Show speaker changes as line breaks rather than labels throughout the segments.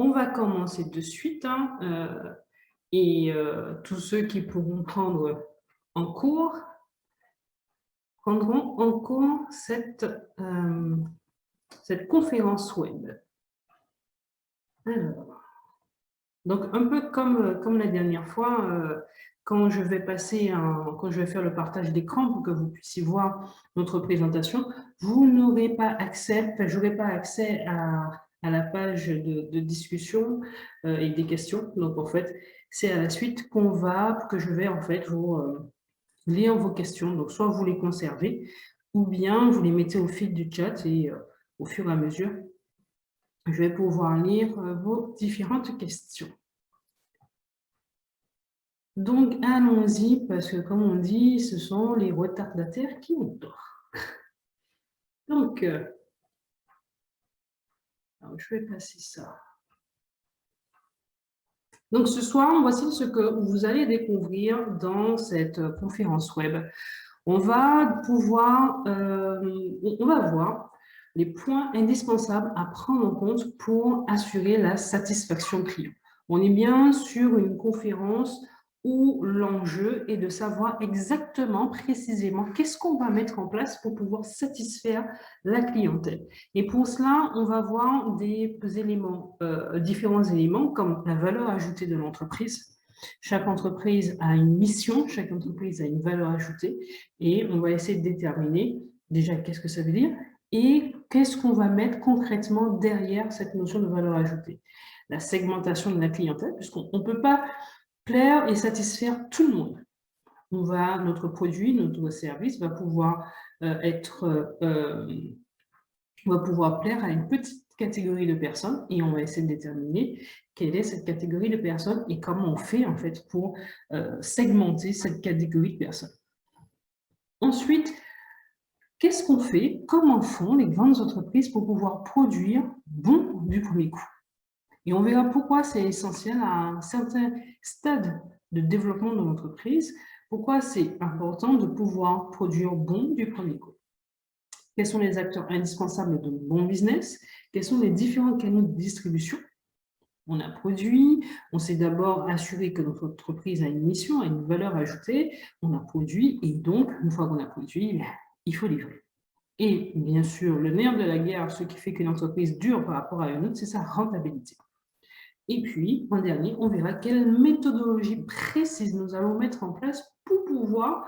On va commencer de suite, hein, et tous ceux qui pourront prendre en cours prendront en cours cette conférence web. Alors, donc un peu comme la dernière fois, quand je vais faire le partage d'écran pour que vous puissiez voir notre présentation, vous n'aurez pas accès, enfin, j'aurai pas accès à la page de discussion et des questions. Donc en fait, c'est à la suite que je vais en fait vous lire vos questions. Donc soit vous les conservez ou bien vous les mettez au fil du chat et au fur et à mesure, je vais pouvoir lire vos différentes questions. Donc, allons-y, parce que comme on dit, ce sont les retardataires qui ont tort. Donc, je vais passer ça. Donc, ce soir, voici ce que vous allez découvrir dans cette conférence web. On va voir les points indispensables à prendre en compte pour assurer la satisfaction client. On est bien sur une conférence où l'enjeu est de savoir exactement, précisément, qu'est-ce qu'on va mettre en place pour pouvoir satisfaire la clientèle. Et pour cela, on va voir des éléments, différents éléments comme la valeur ajoutée de l'entreprise. Chaque entreprise a une mission, chaque entreprise a une valeur ajoutée et on va essayer de déterminer déjà qu'est-ce que ça veut dire et qu'est-ce qu'on va mettre concrètement derrière cette notion de valeur ajoutée. La segmentation de la clientèle, puisqu'on ne peut pas plaire et satisfaire tout le monde. Notre produit, notre service va pouvoir plaire à une petite catégorie de personnes et on va essayer de déterminer quelle est cette catégorie de personnes et comment on fait en fait pour segmenter cette catégorie de personnes. Ensuite, qu'est-ce qu'on fait? Comment font les grandes entreprises pour pouvoir produire bon du premier coup? Et on verra pourquoi c'est essentiel à un certain stade de développement de l'entreprise, pourquoi c'est important de pouvoir produire bon du premier coup. Quels sont les acteurs indispensables de bon business? Quels sont les différents canaux de distribution? On a produit, on s'est d'abord assuré que notre entreprise a une mission, a une valeur ajoutée, on a produit et donc, une fois qu'on a produit, il faut livrer. Et bien sûr, le nerf de la guerre, ce qui fait qu'une entreprise dure par rapport à une autre, c'est sa rentabilité. Et puis, en dernier, on verra quelle méthodologie précise nous allons mettre en place pour pouvoir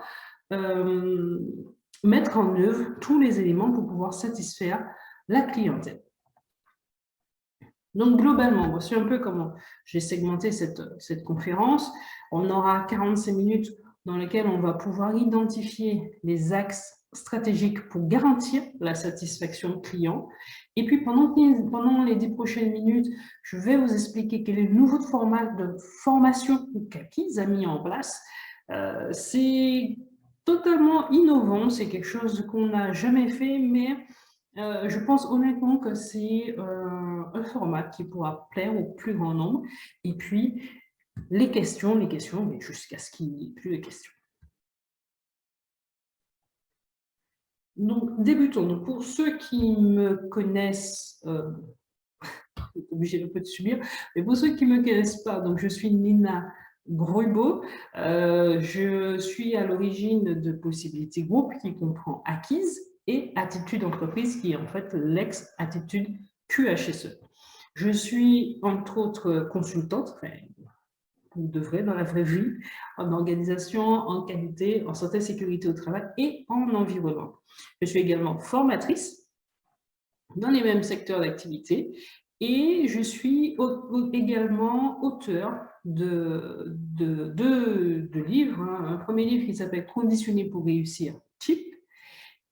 mettre en œuvre tous les éléments pour pouvoir satisfaire la clientèle. Donc, globalement, voici un peu comment j'ai segmenté cette conférence. On aura 45 minutes dans lesquelles on va pouvoir identifier les axes stratégiques pour garantir la satisfaction client. Et puis, pendant les 10 prochaines minutes, je vais vous expliquer quel est le nouveau format de formation qu'Acquise a mis en place. C'est totalement innovant, c'est quelque chose qu'on n'a jamais fait, mais je pense honnêtement que c'est un format qui pourra plaire au plus grand nombre. Et puis, les questions, mais jusqu'à ce qu'il n'y ait plus de questions. Donc, débutons. Donc, pour ceux qui me connaissent, obligé un peu de subir, mais pour ceux qui ne me connaissent pas, donc je suis Nina Grubo. Je suis à l'origine de Possibility Group qui comprend Acquise et Attitude Entreprise qui est en fait l'ex-Attitude QHSE. Je suis entre autres consultante, enfin, vous devrez dans la vraie vie, en organisation, en qualité, en santé et sécurité au travail et en environnement. Je suis également formatrice dans les mêmes secteurs d'activité et je suis également auteur de livres. Un premier livre qui s'appelle « Conditionner pour réussir ».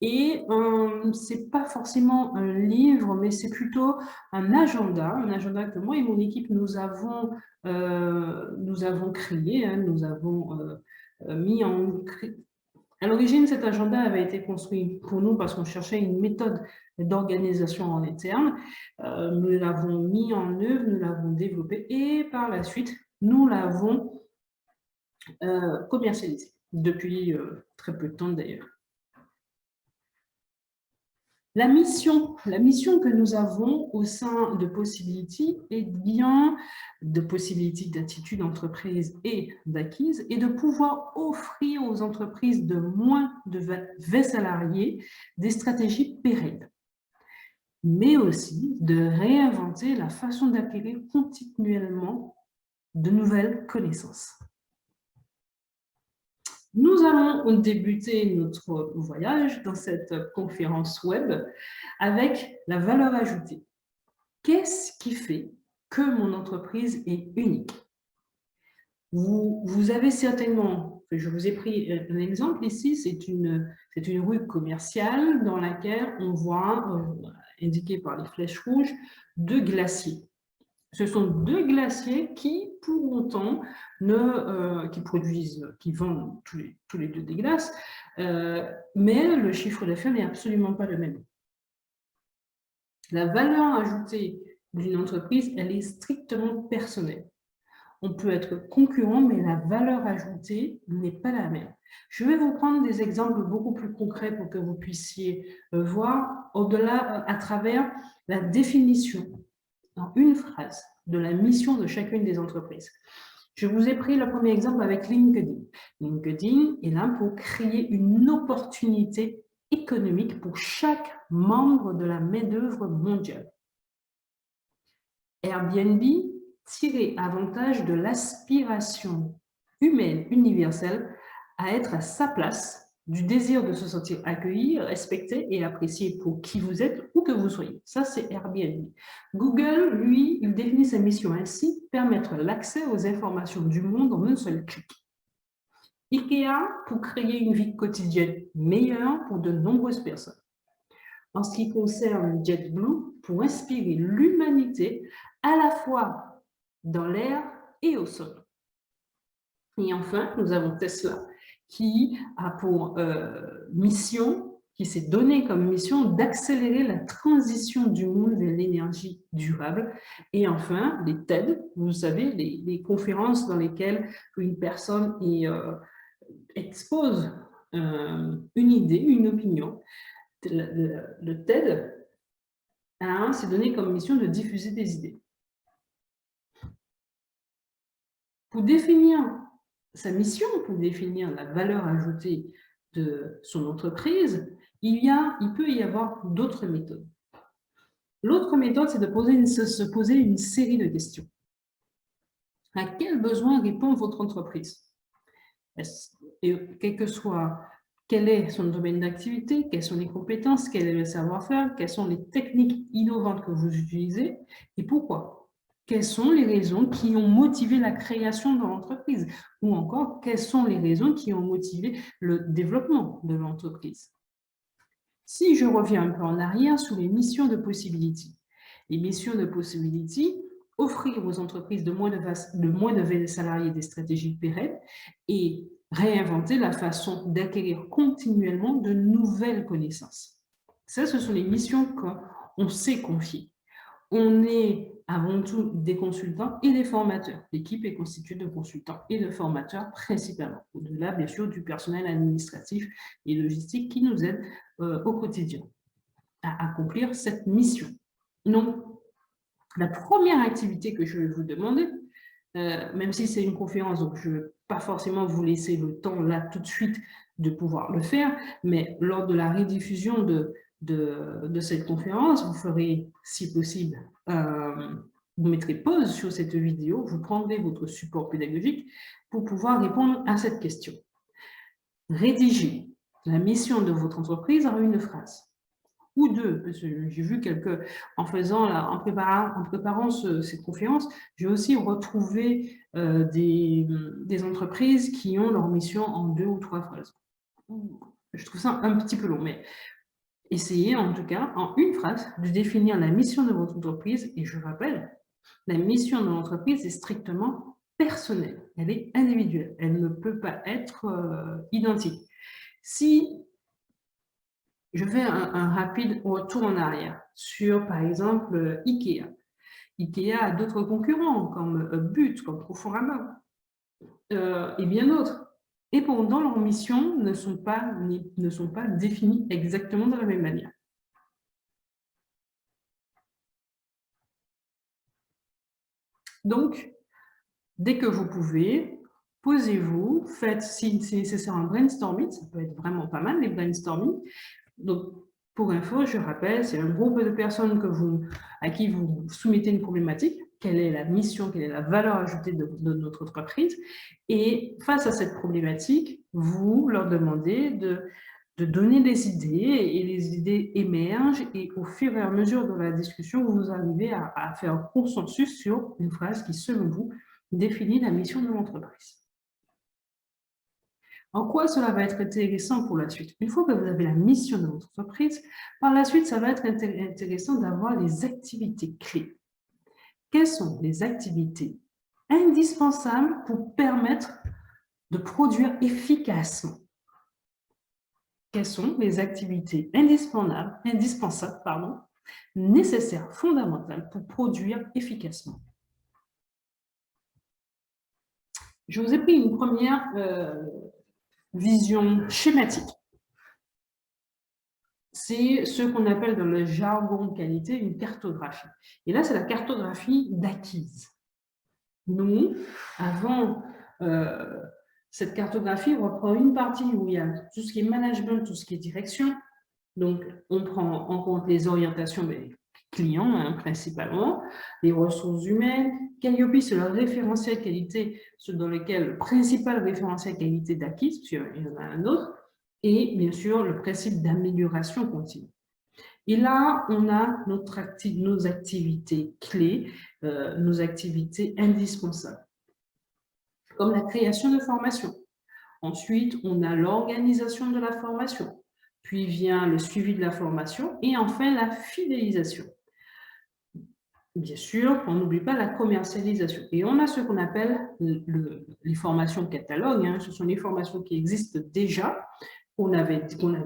Et ce n'est pas forcément un livre, mais c'est plutôt un agenda que moi et mon équipe, nous avons créé, hein, nous avons mis en... À l'origine, cet agenda avait été construit pour nous parce qu'on cherchait une méthode d'organisation en interne. Nous l'avons mis en œuvre, nous l'avons développé et par la suite, nous l'avons commercialisé depuis très peu de temps d'ailleurs. La mission que nous avons au sein de Possibility est bien de Possibility d'attitude d'entreprise et d'acquise et de pouvoir offrir aux entreprises de moins de 20 salariés des stratégies pérennes, mais aussi de réinventer la façon d'acquérir continuellement de nouvelles connaissances. Nous allons débuter notre voyage dans cette conférence web avec la valeur ajoutée. Qu'est-ce qui fait que mon entreprise est unique? Vous avez certainement, je vous ai pris un exemple ici, c'est une rue commerciale dans laquelle on voit, indiqué par les flèches rouges, 2 glaciers. Ce sont 2 glaciers qui, pour autant, qui vendent tous les 2 des glaces, mais le chiffre d'affaires n'est absolument pas le même. La valeur ajoutée d'une entreprise, elle est strictement personnelle. On peut être concurrent, mais la valeur ajoutée n'est pas la même. Je vais vous prendre des exemples beaucoup plus concrets pour que vous puissiez voir au-delà, à travers la définition en une phrase de la mission de chacune des entreprises. Je vous ai pris le premier exemple avec LinkedIn. LinkedIn est là pour créer une opportunité économique pour chaque membre de la main-d'œuvre mondiale. Airbnb tirer avantage de l'aspiration humaine universelle à être à sa place, du désir de se sentir accueilli, respecté et apprécié pour qui vous êtes ou que vous soyez. Ça, c'est Airbnb. Google, lui, il définit sa mission ainsi, permettre l'accès aux informations du monde en un seul clic. IKEA, pour créer une vie quotidienne meilleure pour de nombreuses personnes. En ce qui concerne JetBlue, pour inspirer l'humanité à la fois dans l'air et au sol. Et enfin, nous avons Tesla, qui a pour mission, qui s'est donné comme mission d'accélérer la transition du monde vers l'énergie durable. Et enfin, les TED, vous savez, les conférences dans lesquelles une personne expose une idée, une opinion. Le TED s'est donné comme mission de diffuser des idées. Pour définir sa mission, pour définir la valeur ajoutée de son entreprise, il peut y avoir d'autres méthodes. L'autre méthode, c'est de se poser une série de questions. À quel besoin répond votre entreprise? Et quel est son domaine d'activité, quelles sont les compétences, quel est le savoir-faire, quelles sont les techniques innovantes que vous utilisez et pourquoi? Quelles sont les raisons qui ont motivé la création de l'entreprise? Ou encore, quelles sont les raisons qui ont motivé le développement de l'entreprise? Si je reviens un peu en arrière sur les missions de Possibility. Les missions de Possibility, offrir aux entreprises de moins de 20 salariés des stratégies pérennes et réinventer la façon d'acquérir continuellement de nouvelles connaissances. Ça, ce sont les missions qu'on s'est confiées. On est avant tout des consultants et des formateurs. L'équipe est constituée de consultants et de formateurs principalement, au-delà bien sûr du personnel administratif et logistique qui nous aide au quotidien à accomplir cette mission. Donc, la première activité que je vais vous demander, même si c'est une conférence, donc je ne vais pas forcément vous laisser le temps là tout de suite de pouvoir le faire, mais lors de la rediffusion de cette conférence, vous ferez, si possible, vous mettrez pause sur cette vidéo, vous prendrez votre support pédagogique pour pouvoir répondre à cette question. Rédigez la mission de votre entreprise en une phrase ou deux, parce que j'ai vu en préparant cette conférence, j'ai aussi retrouvé des entreprises qui ont leur mission en 2 ou 3 phrases. Je trouve ça un petit peu long, mais essayez en tout cas, en une phrase, de définir la mission de votre entreprise. Et je rappelle, la mission de l'entreprise est strictement personnelle, elle est individuelle, elle ne peut pas être identique. Si je fais un rapide retour en arrière sur, par exemple, IKEA. IKEA a d'autres concurrents comme But, comme Proforama et bien d'autres. Et pourtant, leurs missions ne sont pas définies exactement de la même manière. Donc, dès que vous pouvez, posez-vous, faites, si nécessaire, un brainstorming, ça peut être vraiment pas mal, les brainstorming. Donc, pour info, je rappelle, c'est un groupe de personnes à qui vous soumettez une problématique. Quelle est la mission, quelle est la valeur ajoutée de notre entreprise? Et face à cette problématique, vous leur demandez de donner des idées, et les idées émergent, et au fur et à mesure de la discussion, vous arrivez à faire un consensus sur une phrase qui, selon vous, définit la mission de l'entreprise. En quoi cela va être intéressant pour la suite? Une fois que vous avez la mission de votre entreprise, par la suite, ça va être intéressant d'avoir les activités clés. Quelles sont les activités indispensables pour permettre de produire efficacement? Quelles sont les activités indispensables, nécessaires, fondamentales pour produire efficacement? Je vous ai pris une première vision schématique. C'est ce qu'on appelle dans le jargon qualité une cartographie. Et là, c'est la cartographie d'acquise. Nous, avant, cette cartographie reprend une partie où il y a tout ce qui est management, tout ce qui est direction. Donc, on prend en compte les orientations des clients, hein, principalement, les ressources humaines. Calliope, c'est le référentiel qualité, dans lequel le principal référentiel qualité d'acquise, parce qu'il y en a un autre, et bien sûr, le principe d'amélioration continue. Et là, on a nos activités clés, nos activités indispensables, comme la création de formation. Ensuite, on a l'organisation de la formation, puis vient le suivi de la formation, et enfin la fidélisation. Bien sûr, on n'oublie pas la commercialisation. Et on a ce qu'on appelle les formations catalogues, hein. Ce sont les formations qui existent déjà, qu'on a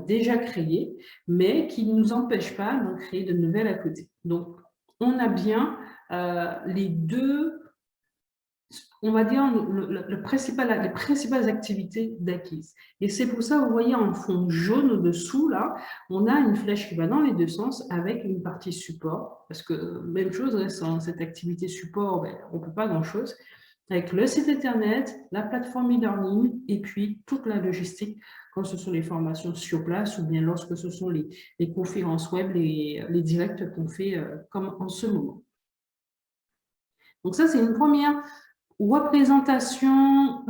déjà créées, mais qui ne nous empêchent pas d'en créer de nouvelles à côté. Donc, on a bien les deux, on va dire, les principales activités d'acquise. Et c'est pour ça, vous voyez en fond jaune au-dessous, là, on a une flèche qui va dans les deux sens avec une partie support, parce que même chose, sans cette activité support, ben, on ne peut pas grand-chose, avec le site internet, la plateforme e-learning, et puis toute la logistique, quand ce sont les formations sur place, ou bien lorsque ce sont les conférences web, les directs qu'on fait comme en ce moment. Donc ça, c'est une première représentation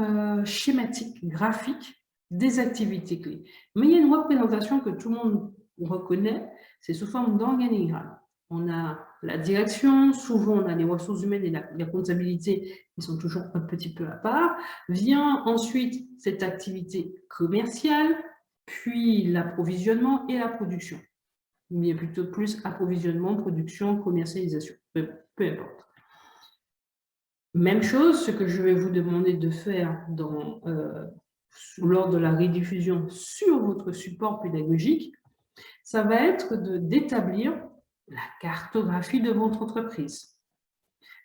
schématique, graphique des activités clés. Mais il y a une représentation que tout le monde reconnaît, c'est sous forme d'organigramme. On a la direction, souvent on a les ressources humaines et la comptabilité qui sont toujours un petit peu à part. Vient ensuite cette activité commerciale, puis l'approvisionnement et la production. Il y a plutôt plus approvisionnement, production, commercialisation, peu importe. Même chose, ce que je vais vous demander de faire lors de la rediffusion sur votre support pédagogique, ça va être d'établir la cartographie de votre entreprise.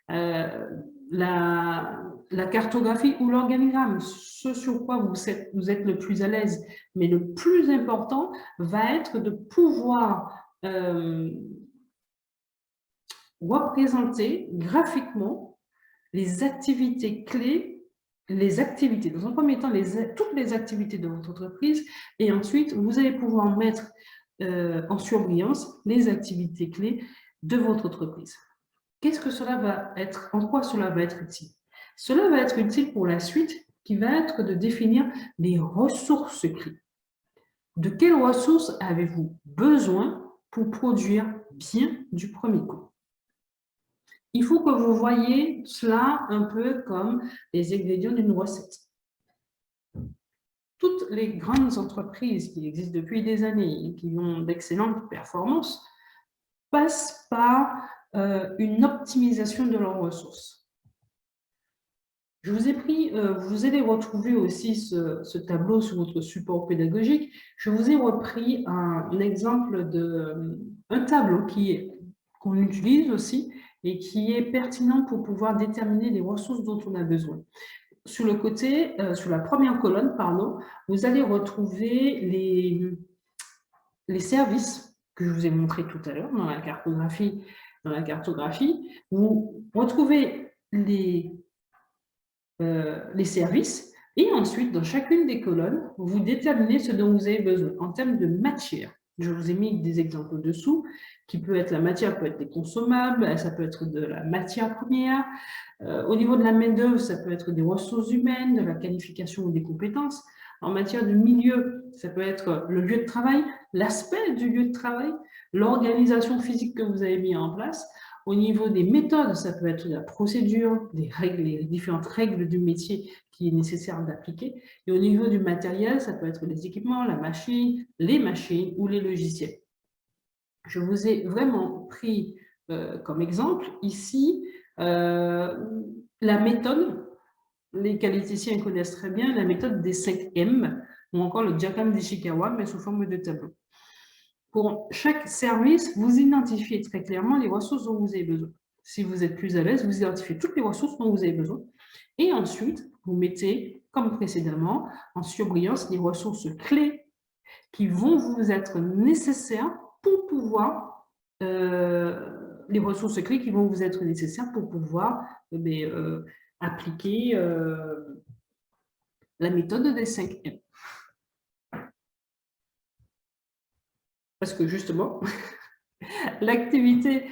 La cartographie ou l'organigramme, ce sur quoi vous êtes le plus à l'aise, mais le plus important va être de pouvoir représenter graphiquement les activités clés, dans un premier temps, toutes les activités de votre entreprise, et ensuite, vous allez pouvoir mettre en surbrillance les activités clés de votre entreprise. Qu'est-ce que cela va être? En quoi cela va être utile? Cela va être utile pour la suite, qui va être de définir les ressources clés. De quelles ressources avez-vous besoin pour produire bien du premier coup? Il faut que vous voyez cela un peu comme les ingrédients d'une recette. Toutes les grandes entreprises qui existent depuis des années et qui ont d'excellentes performances passent par une optimisation de leurs ressources. Je vous ai pris, vous allez retrouver aussi ce tableau sur votre support pédagogique. Je vous ai repris un exemple un tableau qu'on utilise aussi et qui est pertinent pour pouvoir déterminer les ressources dont on a besoin. Sur le côté, sur la première colonne, pardon, vous allez retrouver les services que je vous ai montrés tout à l'heure dans la cartographie. Vous retrouvez les services. Et ensuite, dans chacune des colonnes, vous déterminez ce dont vous avez besoin en termes de matière. Je vous ai mis des exemples dessous, qui peut être la matière, peut être des consommables, ça peut être de la matière première. Au niveau de la main-d'œuvre, ça peut être des ressources humaines, de la qualification ou des compétences. En matière de milieu, ça peut être le lieu de travail, l'aspect du lieu de travail, l'organisation physique que vous avez mis en place. Au niveau des méthodes, ça peut être la procédure, des règles, les différentes règles du métier qui est nécessaire d'appliquer. Et au niveau du matériel, ça peut être les équipements, la machine, les machines ou les logiciels. Je vous ai vraiment pris comme exemple ici la méthode, les qualiticiens connaissent très bien la méthode des 5 M ou encore le diagramme d'Ishikawa, mais sous forme de tableau. Pour chaque service, vous identifiez très clairement les ressources dont vous avez besoin. Si vous êtes plus à l'aise, vous identifiez toutes les ressources dont vous avez besoin. Et ensuite, vous mettez, comme précédemment, en surbrillance les ressources clés qui vont vous être nécessaires pour pouvoir, les ressources clés qui vont vous être nécessaires pour pouvoir appliquer la méthode des 5 M. Parce que justement, l'activité,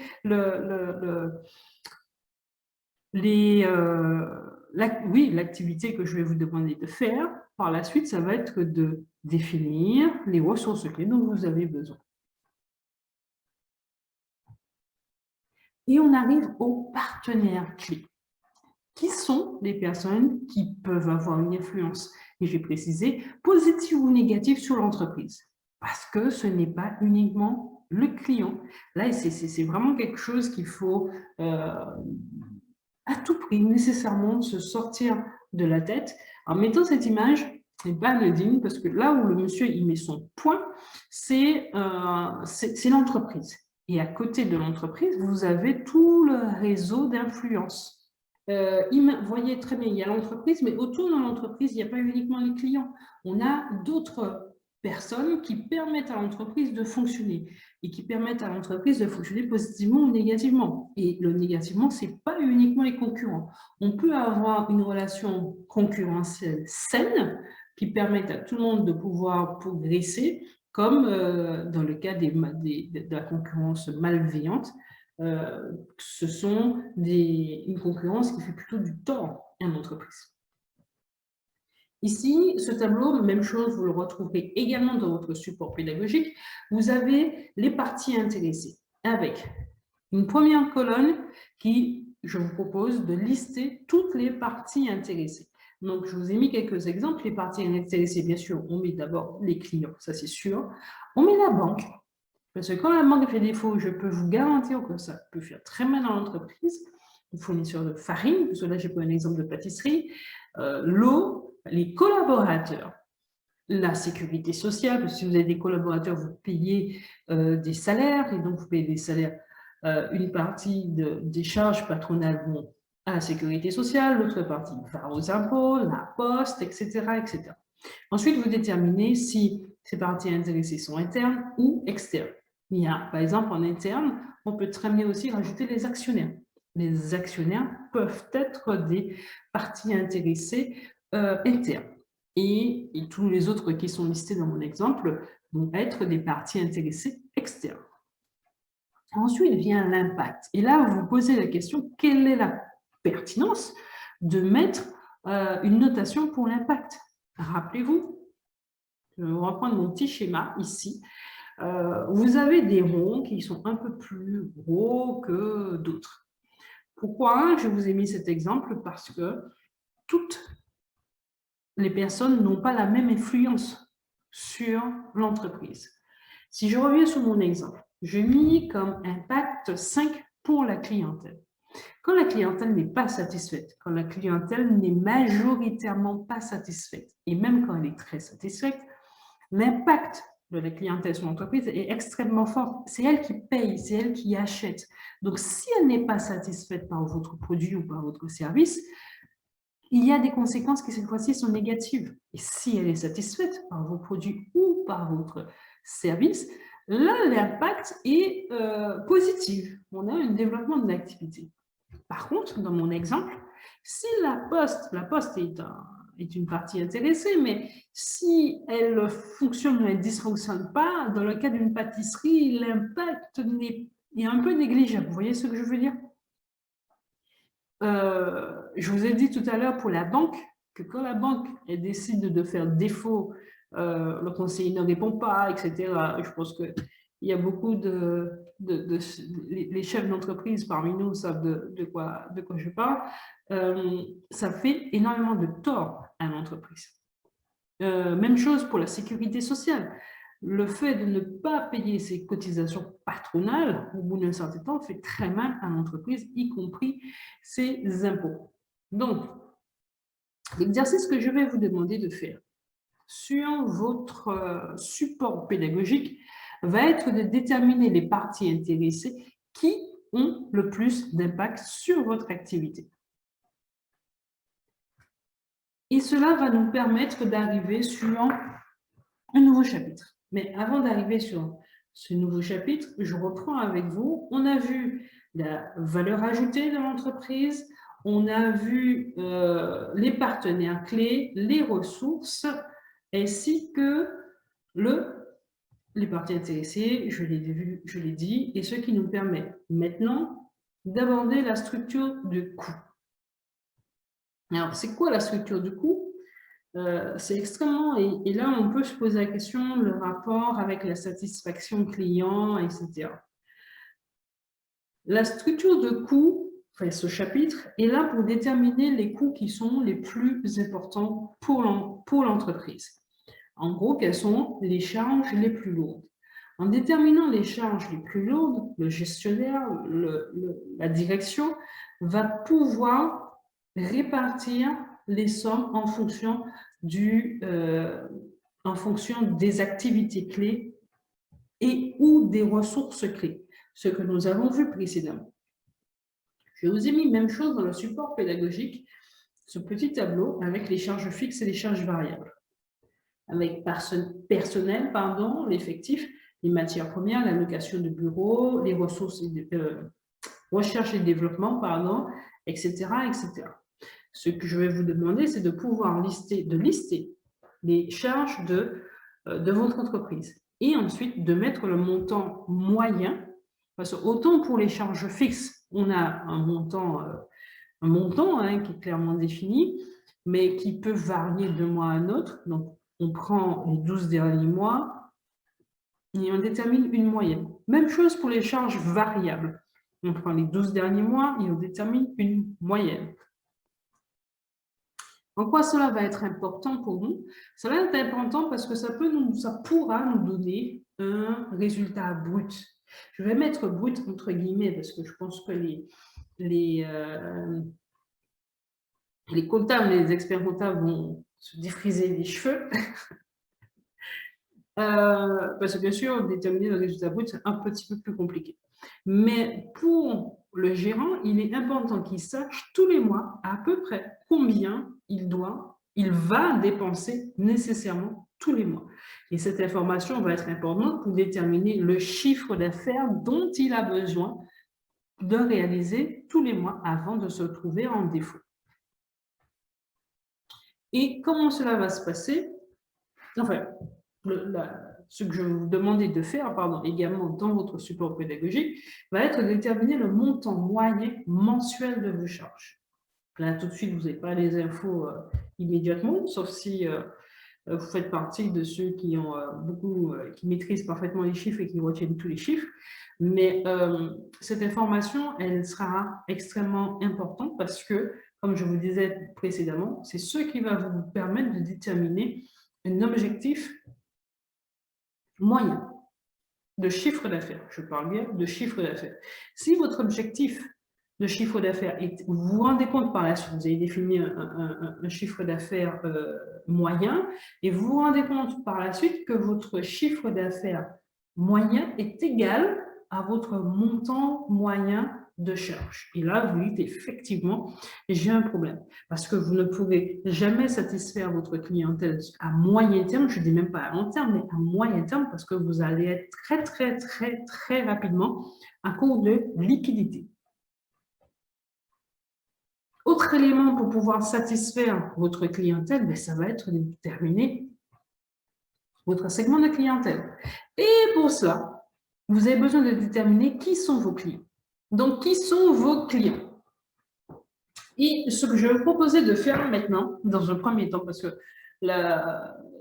l'activité que je vais vous demander de faire par la suite, ça va être de définir les ressources clés dont vous avez besoin. Et on arrive aux partenaires clés. Qui sont les personnes qui peuvent avoir une influence, et j'ai précisé, positive ou négative sur l'entreprise? Parce que ce n'est pas uniquement le client. Là, c'est vraiment quelque chose qu'il faut à tout prix nécessairement se sortir de la tête en mettant cette image. C'est pas anodine parce que là où le monsieur il met son point, c'est l'entreprise. Et à côté de l'entreprise, vous avez tout le réseau d'influence. Vous voyez très bien, il y a l'entreprise, mais autour de l'entreprise, il n'y a pas uniquement les clients. On a d'autres personnes qui permettent à l'entreprise de fonctionner et qui permettent à l'entreprise de fonctionner positivement ou négativement. Et le négativement, ce n'est pas uniquement les concurrents. On peut avoir une relation concurrentielle saine qui permette à tout le monde de pouvoir progresser, comme dans le cas de la concurrence malveillante. Ce sont une concurrence qui fait plutôt du tort à une entreprise. Ici, ce tableau, même chose, vous le retrouverez également dans votre support pédagogique. Vous avez les parties intéressées avec une première colonne qui, je vous propose de lister toutes les parties intéressées. Donc, je vous ai mis quelques exemples. Les parties intéressées, bien sûr, on met d'abord les clients, ça c'est sûr. On met la banque. Parce que quand la banque fait défaut, je peux vous garantir que ça peut faire très mal à l'entreprise. Le fournisseur de farine, parce que là j'ai pris un exemple de pâtisserie, l'eau, les collaborateurs, la sécurité sociale, parce que si vous avez des collaborateurs, vous payez des salaires, et donc vous payez des salaires, une partie des charges patronales vont à la sécurité sociale, l'autre partie va aux impôts, la poste, etc., etc. Ensuite, vous déterminez si ces parties intéressées sont internes ou externes. Il y a, par exemple, en interne, on peut très bien aussi rajouter les actionnaires. Les actionnaires peuvent être des parties intéressées internes. Et tous les autres qui sont listés dans mon exemple vont être des parties intéressées externes. Ensuite vient l'impact. Et là, vous vous posez la question, quelle est la pertinence de mettre une notation pour l'impact? Rappelez-vous, je vais reprendre mon petit schéma ici. Vous avez des ronds qui sont un peu plus gros que d'autres. Pourquoi je vous ai mis cet exemple? Parce que toutes les personnes n'ont pas la même influence sur l'entreprise. Si je reviens sur mon exemple, j'ai mis comme impact 5 pour la clientèle. Quand la clientèle n'est pas satisfaite, quand la clientèle n'est majoritairement pas satisfaite, et même quand elle est très satisfaite, l'impact de la clientèle sur l'entreprise est extrêmement fort. C'est elle qui paye, c'est elle qui achète. Donc, si elle n'est pas satisfaite par votre produit ou par votre service, il y a des conséquences qui, cette fois-ci, sont négatives. Et si elle est satisfaite par vos produits ou par votre service, là, l'impact est positif. On a un développement de l'activité. Par contre, dans mon exemple, si la poste est une partie intéressée, mais si elle fonctionne ou elle ne dysfonctionne pas, dans le cas d'une pâtisserie, l'impact est un peu négligeable. Vous voyez ce que je veux dire? Je vous ai dit tout à l'heure pour la banque que quand la banque elle décide de faire défaut, le conseiller ne répond pas, etc. Je pense qu'il y a beaucoup les chefs d'entreprise parmi nous savent de quoi je parle. Ça fait énormément de tort à l'entreprise. Même chose pour la sécurité sociale. Le fait de ne pas payer ses cotisations patronales, au bout d'un certain temps, fait très mal à l'entreprise, y compris ses impôts. Donc, l'exercice que je vais vous demander de faire sur votre support pédagogique va être de déterminer les parties intéressées qui ont le plus d'impact sur votre activité. Et cela va nous permettre d'arriver sur un nouveau chapitre. Mais avant d'arriver sur ce nouveau chapitre, je reprends avec vous. On a vu la valeur ajoutée de l'entreprise, on a vu les partenaires clés, les ressources, ainsi que les parties intéressées, je l'ai dit, et ce qui nous permet maintenant d'aborder la structure du coût. Alors, c'est quoi la structure du coût? C'est extrêmement, et là on peut se poser la question, le rapport avec la satisfaction client, etc. La structure de coût, enfin ce chapitre, est là pour déterminer les coûts qui sont les plus importants pour l'entreprise. En gros, quelles sont les charges les plus lourdes? En déterminant les charges les plus lourdes, le gestionnaire, la direction va pouvoir répartir les sommes en fonction des activités clés et ou des ressources clés, ce que nous avons vu précédemment. Je vous ai mis même chose dans le support pédagogique, ce petit tableau avec les charges fixes et les charges variables. Avec personnel, l'effectif, les matières premières, la location de bureau, les ressources, recherche et développement, etc., etc. Ce que je vais vous demander, c'est de pouvoir lister les charges de votre entreprise et ensuite de mettre le montant moyen, parce que autant pour les charges fixes, on a un montant qui est clairement défini, mais qui peut varier d'un mois à un autre. Donc, on prend les 12 derniers mois et on détermine une moyenne. Même chose pour les charges variables. On prend les 12 derniers mois et on détermine une moyenne. En quoi cela va être important pour nous? Cela est important parce que ça pourra nous donner un résultat brut. Je vais mettre brut entre guillemets parce que je pense que les comptables, les experts comptables vont se défriser les cheveux. Parce que bien sûr, déterminer le résultat brut, c'est un petit peu plus compliqué. Mais pour le gérant, il est important qu'il sache tous les mois à peu près combien il va dépenser nécessairement tous les mois. Et cette information va être importante pour déterminer le chiffre d'affaires dont il a besoin de réaliser tous les mois avant de se trouver en défaut. Et comment cela va se passer? Enfin, ce que je vais vous demander de faire, également dans votre support pédagogique, va être de déterminer le montant moyen mensuel de vos charges. Là, tout de suite, vous n'avez pas les infos immédiatement, sauf si vous faites partie de ceux qui ont qui maîtrisent parfaitement les chiffres et qui retiennent tous les chiffres. Mais cette information, elle sera extrêmement importante parce que, comme je vous disais précédemment, c'est ce qui va vous permettre de déterminer un objectif moyen de chiffre d'affaires. Je parle bien de chiffre d'affaires. Si votre objectif de chiffre d'affaires est, vous vous rendez compte par la suite, vous avez défini un chiffre d'affaires moyen, et vous vous rendez compte par la suite que votre chiffre d'affaires moyen est égal à votre montant moyen de charge. Et là, vous dites effectivement, j'ai un problème. Parce que vous ne pourrez jamais satisfaire votre clientèle à moyen terme, je ne dis même pas à long terme, mais à moyen terme, parce que vous allez être très, très, très, très rapidement à court de liquidité. Autre élément pour pouvoir satisfaire votre clientèle, ben, ça va être de déterminer votre segment de clientèle. Et pour cela, vous avez besoin de déterminer qui sont vos clients. Donc, qui sont vos clients? Et ce que je vais vous proposer de faire maintenant, dans un premier temps, parce que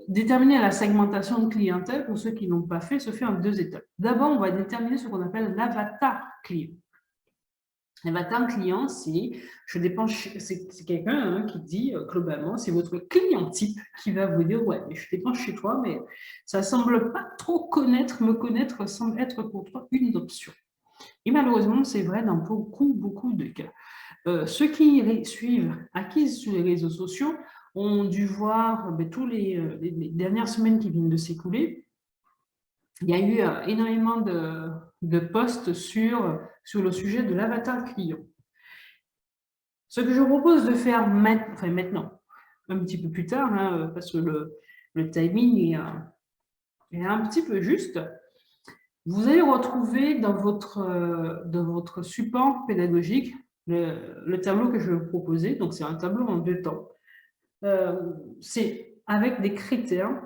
déterminer la segmentation de clientèle, pour ceux qui ne l'ont pas fait, se fait en 2 étapes. D'abord, on va déterminer ce qu'on appelle l'avatar client. L'avatar client, c'est quelqu'un qui dit globalement, c'est votre client type qui va vous dire ouais, mais je dépense chez toi, mais ça semble pas trop me connaître semble être pour toi une option. Et malheureusement, c'est vrai dans beaucoup de cas. Ceux qui suivent Acquise sur les réseaux sociaux ont dû voir tous les dernières semaines qui viennent de s'écouler. Il y a eu énormément de posts sur le sujet de l'avatar client. Ce que je vous propose de faire maintenant, un petit peu plus tard, hein, parce que le timing est un petit peu juste, vous allez retrouver dans votre support pédagogique le tableau que je vais vous proposer. Donc, c'est un tableau en 2 temps. C'est avec des critères,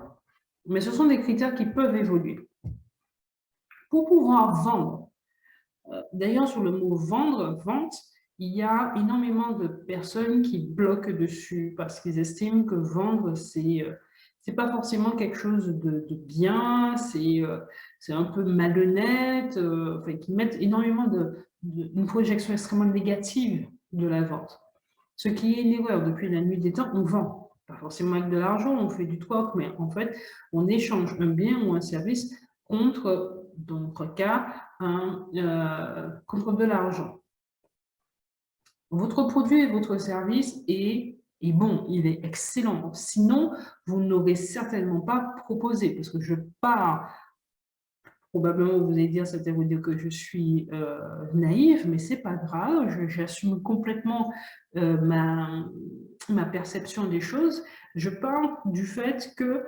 mais ce sont des critères qui peuvent évoluer. Pour pouvoir vendre, d'ailleurs, sur le mot vendre, vente, il y a énormément de personnes qui bloquent dessus parce qu'ils estiment que vendre, c'est pas forcément quelque chose de bien, c'est un peu malhonnête, enfin, qui mettent énormément une projection extrêmement négative de la vente. Ce qui est une erreur. Depuis la nuit des temps, on vend. Pas forcément avec de l'argent, on fait du troc, mais en fait, on échange un bien ou un service contre, dans notre cas, contre de l'argent. Votre produit et votre service est bon, il est excellent. Sinon, vous n'aurez certainement pas proposé, parce que je pars, probablement vous allez dire, c'était vous dire que je suis naïve, mais c'est pas grave, j'assume complètement ma perception des choses. Je parle du fait que,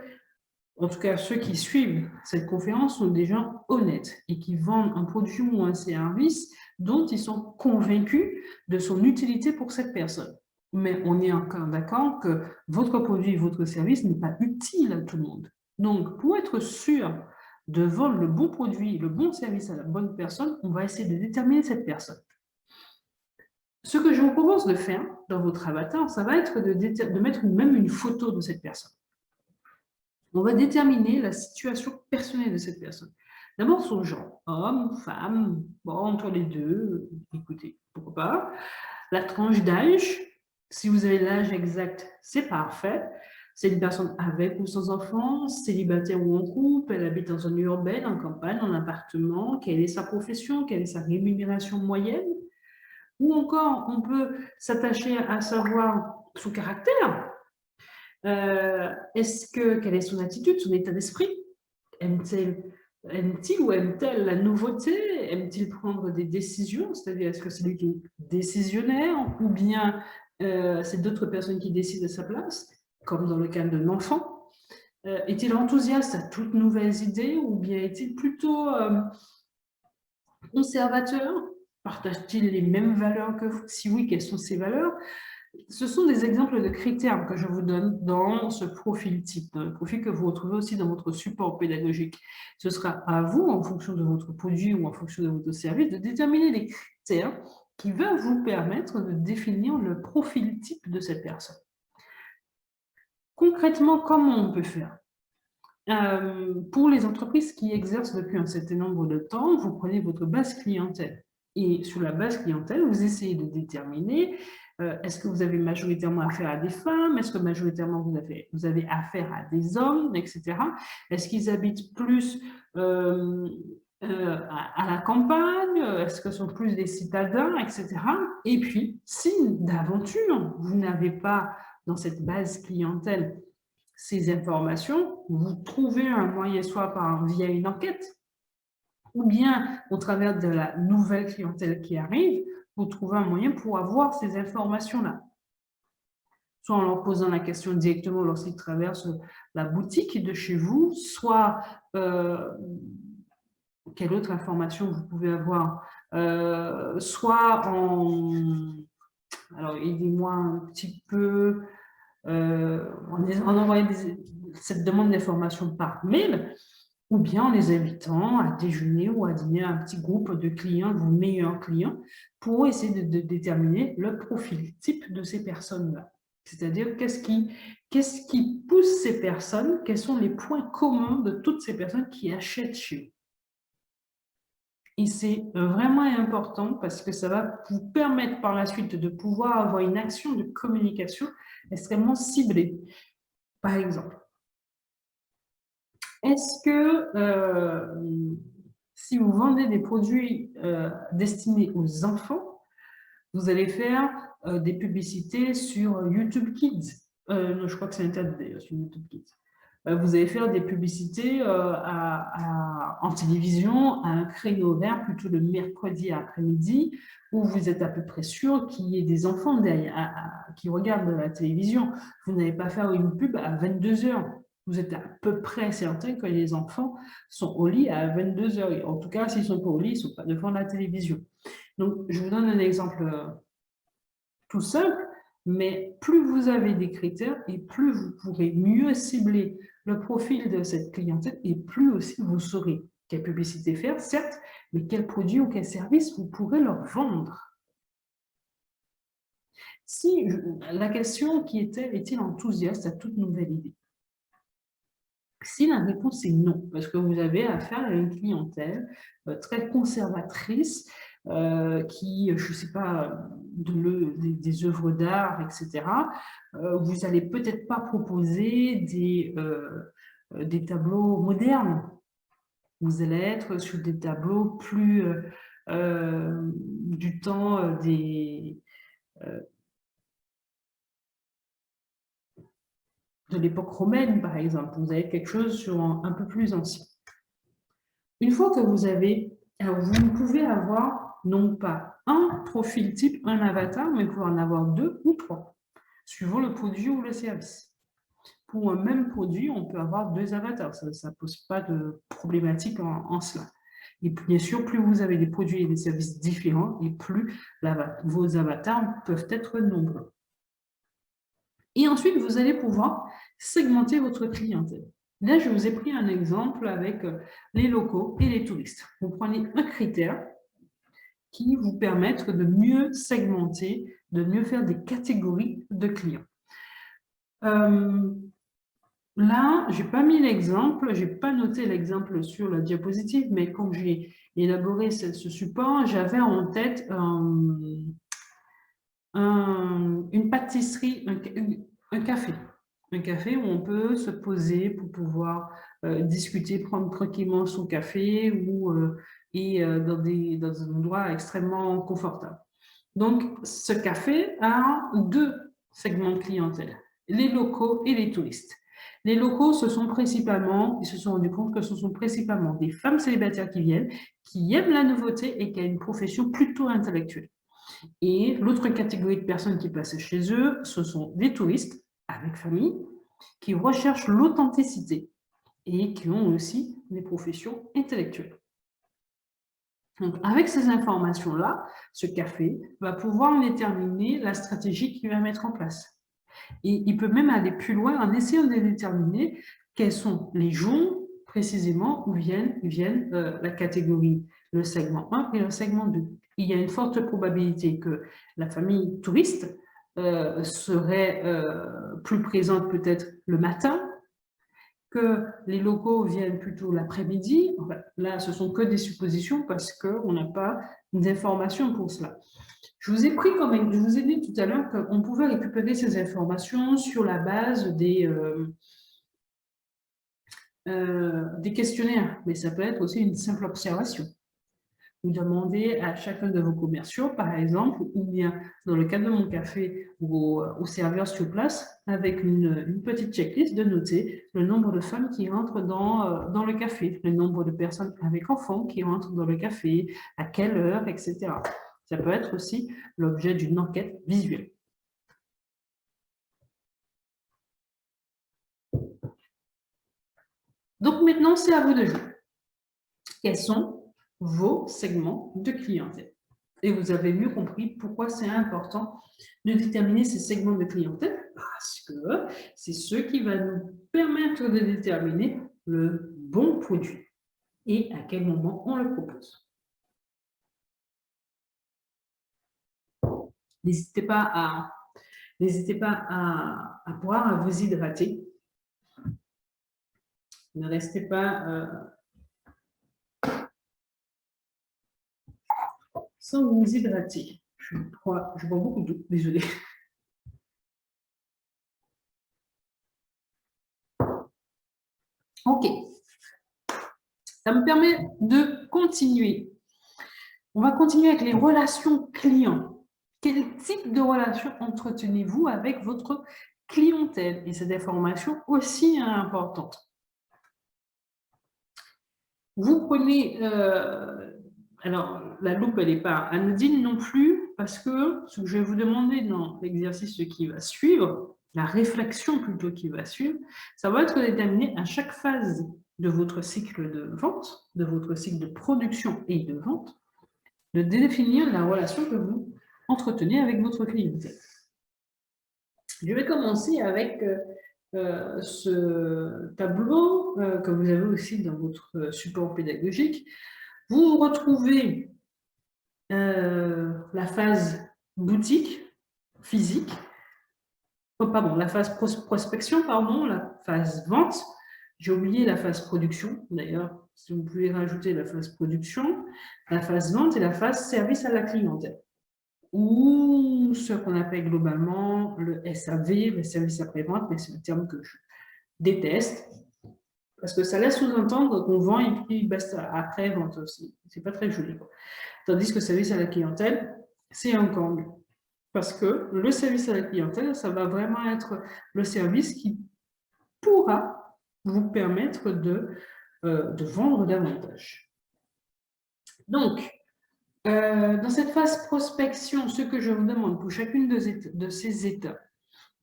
en tout cas, ceux qui suivent cette conférence sont des gens honnêtes et qui vendent un produit ou un service dont ils sont convaincus de son utilité pour cette personne. Mais on est encore d'accord que votre produit, votre service n'est pas utile à tout le monde. Donc, pour être sûr de vendre le bon produit, le bon service à la bonne personne, on va essayer de déterminer cette personne. Ce que je vous propose de faire dans votre avatar, ça va être de mettre même une photo de cette personne. On va déterminer la situation personnelle de cette personne. D'abord son genre, homme, femme, bon, entre les deux, écoutez, pourquoi pas. La tranche d'âge, si vous avez l'âge exact, c'est parfait. C'est une personne avec ou sans enfant, célibataire ou en couple, elle habite en zone urbaine, en campagne, en appartement, quelle est sa profession, quelle est sa rémunération moyenne. Ou encore, on peut s'attacher à savoir son caractère. Quelle est son attitude, son état d'esprit? Aime-t-il ou aime-t-elle la nouveauté? Aime-t-il prendre des décisions? C'est-à-dire, est-ce que c'est lui qui est décisionnaire ou bien c'est d'autres personnes qui décident à sa place, comme dans le cas d'un enfant? Est-il enthousiaste à toutes nouvelles idées ou bien est-il plutôt conservateur? Partage-t-il les mêmes valeurs que vous? Si oui, quelles sont ses valeurs? Ce sont des exemples de critères que je vous donne dans ce profil type, dans le profil que vous retrouvez aussi dans votre support pédagogique. Ce sera à vous, en fonction de votre produit ou en fonction de votre service, de déterminer les critères qui vont vous permettre de définir le profil type de cette personne. Concrètement, comment on peut faire? Pour les entreprises qui exercent depuis un certain nombre de temps, vous prenez votre base clientèle. Et sur la base clientèle, vous essayez de déterminer est-ce que vous avez majoritairement affaire à des femmes, est-ce que majoritairement vous avez affaire à des hommes, etc. Est-ce qu'ils habitent plus à la campagne, est-ce que ce sont plus des citadins, etc. Et puis, si d'aventure, vous n'avez pas dans cette base clientèle ces informations, vous trouvez un moyen soit via une enquête, ou bien au travers de la nouvelle clientèle qui arrive, vous trouvez un moyen pour avoir ces informations-là. Soit en leur posant la question directement lorsqu'ils traversent la boutique de chez vous, soit quelle autre information vous pouvez avoir, soit Alors, aidez-moi un petit peu en envoyant cette demande d'information par mail, ou bien en les invitant à déjeuner ou à dîner à un petit groupe de clients, vos meilleurs clients, pour essayer de déterminer le profil type de ces personnes-là. C'est-à-dire, qu'est-ce qui pousse ces personnes, quels sont les points communs de toutes ces personnes qui achètent chez vous. Et c'est vraiment important parce que ça va vous permettre par la suite de pouvoir avoir une action de communication extrêmement ciblée. Par exemple, est-ce que si vous vendez des produits destinés aux enfants, vous allez faire des publicités sur YouTube Kids? Non, je crois que c'est interdit d'ailleurs sur YouTube Kids. Vous allez faire des publicités en télévision à un créneau horaire, plutôt le mercredi après-midi, où vous êtes à peu près sûr qu'il y ait des enfants derrière, qui regardent la télévision. Vous n'allez pas faire une pub à 22 heures. Vous êtes à peu près certain que les enfants sont au lit à 22 heures. En tout cas, s'ils ne sont pas au lit, ils ne sont pas devant la télévision. Donc, je vous donne un exemple tout simple, mais plus vous avez des critères et plus vous pourrez mieux cibler le profil de cette clientèle et plus aussi vous saurez quelle publicité faire, certes, mais quel produit ou quel service vous pourrez leur vendre. La question qui était, est-il enthousiaste à toute nouvelle idée? Si la réponse est non, parce que vous avez affaire à une clientèle très conservatrice qui, je ne sais pas, des œuvres d'art, etc., vous n'allez peut-être pas proposer des tableaux modernes. Vous allez être sur des tableaux plus du temps de l'époque romaine, par exemple. Vous avez quelque chose sur un peu plus ancien. Une fois que vous avez, alors vous pouvez avoir non pas un profil type, un avatar, mais vous pouvez en avoir 2 ou 3, suivant le produit ou le service. Pour un même produit, on peut avoir 2 avatars, ça ne pose pas de problématique en cela. Et bien sûr, plus vous avez des produits et des services différents, et plus vos avatars peuvent être nombreux. Et ensuite, vous allez pouvoir segmenter votre clientèle. Là, je vous ai pris un exemple avec les locaux et les touristes. Vous prenez un critère qui vous permettre de mieux segmenter, de mieux faire des catégories de clients. Là, je n'ai pas mis l'exemple, je n'ai pas noté l'exemple sur la diapositive, mais quand j'ai élaboré ce support, j'avais en tête une pâtisserie, un café. Un café où on peut se poser pour pouvoir discuter, prendre tranquillement son café dans un endroit extrêmement confortable. Donc, ce café a 2 segments de clientèle, les locaux et les touristes. Les locaux, ils se sont rendus compte que ce sont principalement des femmes célibataires qui viennent, qui aiment la nouveauté et qui ont une profession plutôt intellectuelle. Et l'autre catégorie de personnes qui passent chez eux, ce sont des touristes avec famille qui recherchent l'authenticité et qui ont aussi des professions intellectuelles. Donc, avec ces informations-là, ce café va pouvoir déterminer la stratégie qu'il va mettre en place. Et il peut même aller plus loin en essayant de déterminer quels sont les jours précisément où viennent la catégorie, le segment 1 et le segment 2. Il y a une forte probabilité que la famille touriste serait plus présente peut-être le matin, que les locaux viennent plutôt l'après-midi. Enfin, là, ce sont que des suppositions parce qu'on n'a pas d'informations pour cela. Je vous ai dit tout à l'heure qu'on pouvait récupérer ces informations sur la base des questionnaires, mais ça peut être aussi une simple observation. Vous demandez à chacun de vos commerciaux, par exemple, ou bien dans le cadre de mon café au serveur sur place, avec une petite checklist, de noter le nombre de femmes qui rentrent dans le café, le nombre de personnes avec enfants qui rentrent dans le café, à quelle heure, etc. Ça peut être aussi l'objet d'une enquête visuelle. Donc maintenant, c'est à vous de jouer. Quels sont vos segments de clientèle? et vous avez mieux compris pourquoi c'est important de déterminer ces segments de clientèle, parce que c'est ce qui va nous permettre de déterminer le bon produit et à quel moment on le propose. N'hésitez pas à boire, à vous hydrater. Ne restez pas sans vous hydrater. Je bois beaucoup d'eau, désolée. OK. Ça me permet de continuer. On va continuer avec les relations clients. Quel type de relation entretenez-vous avec votre clientèle? Et cette information aussi importante. Vous prenez, alors la loupe, elle n'est pas anodine non plus, parce que ce que je vais vous demander dans l'exercice qui va suivre, la réflexion plutôt qui va suivre, ça va être déterminé à chaque phase de votre cycle de vente, de votre cycle de production et de vente, de définir la relation que vous entretenez avec votre clientèle. Je vais commencer avec ce tableau que vous avez aussi dans votre support pédagogique. Vous retrouvez la phase boutique, physique, la phase prospection, la phase vente. J'ai oublié la phase production, d'ailleurs, si vous pouvez rajouter la phase production, la phase vente et la phase service à la clientèle, ou ce qu'on appelle globalement le SAV, le service après-vente, mais c'est un terme que je déteste, parce que ça laisse sous-entendre qu'on vend et puis basta, après-vente aussi. C'est pas très joli, quoi. Tandis que service à la clientèle, c'est encore mieux. Parce que le service à la clientèle, ça va vraiment être le service qui pourra vous permettre de vendre davantage. Donc, dans cette phase prospection, ce que je vous demande pour chacune de ces étapes,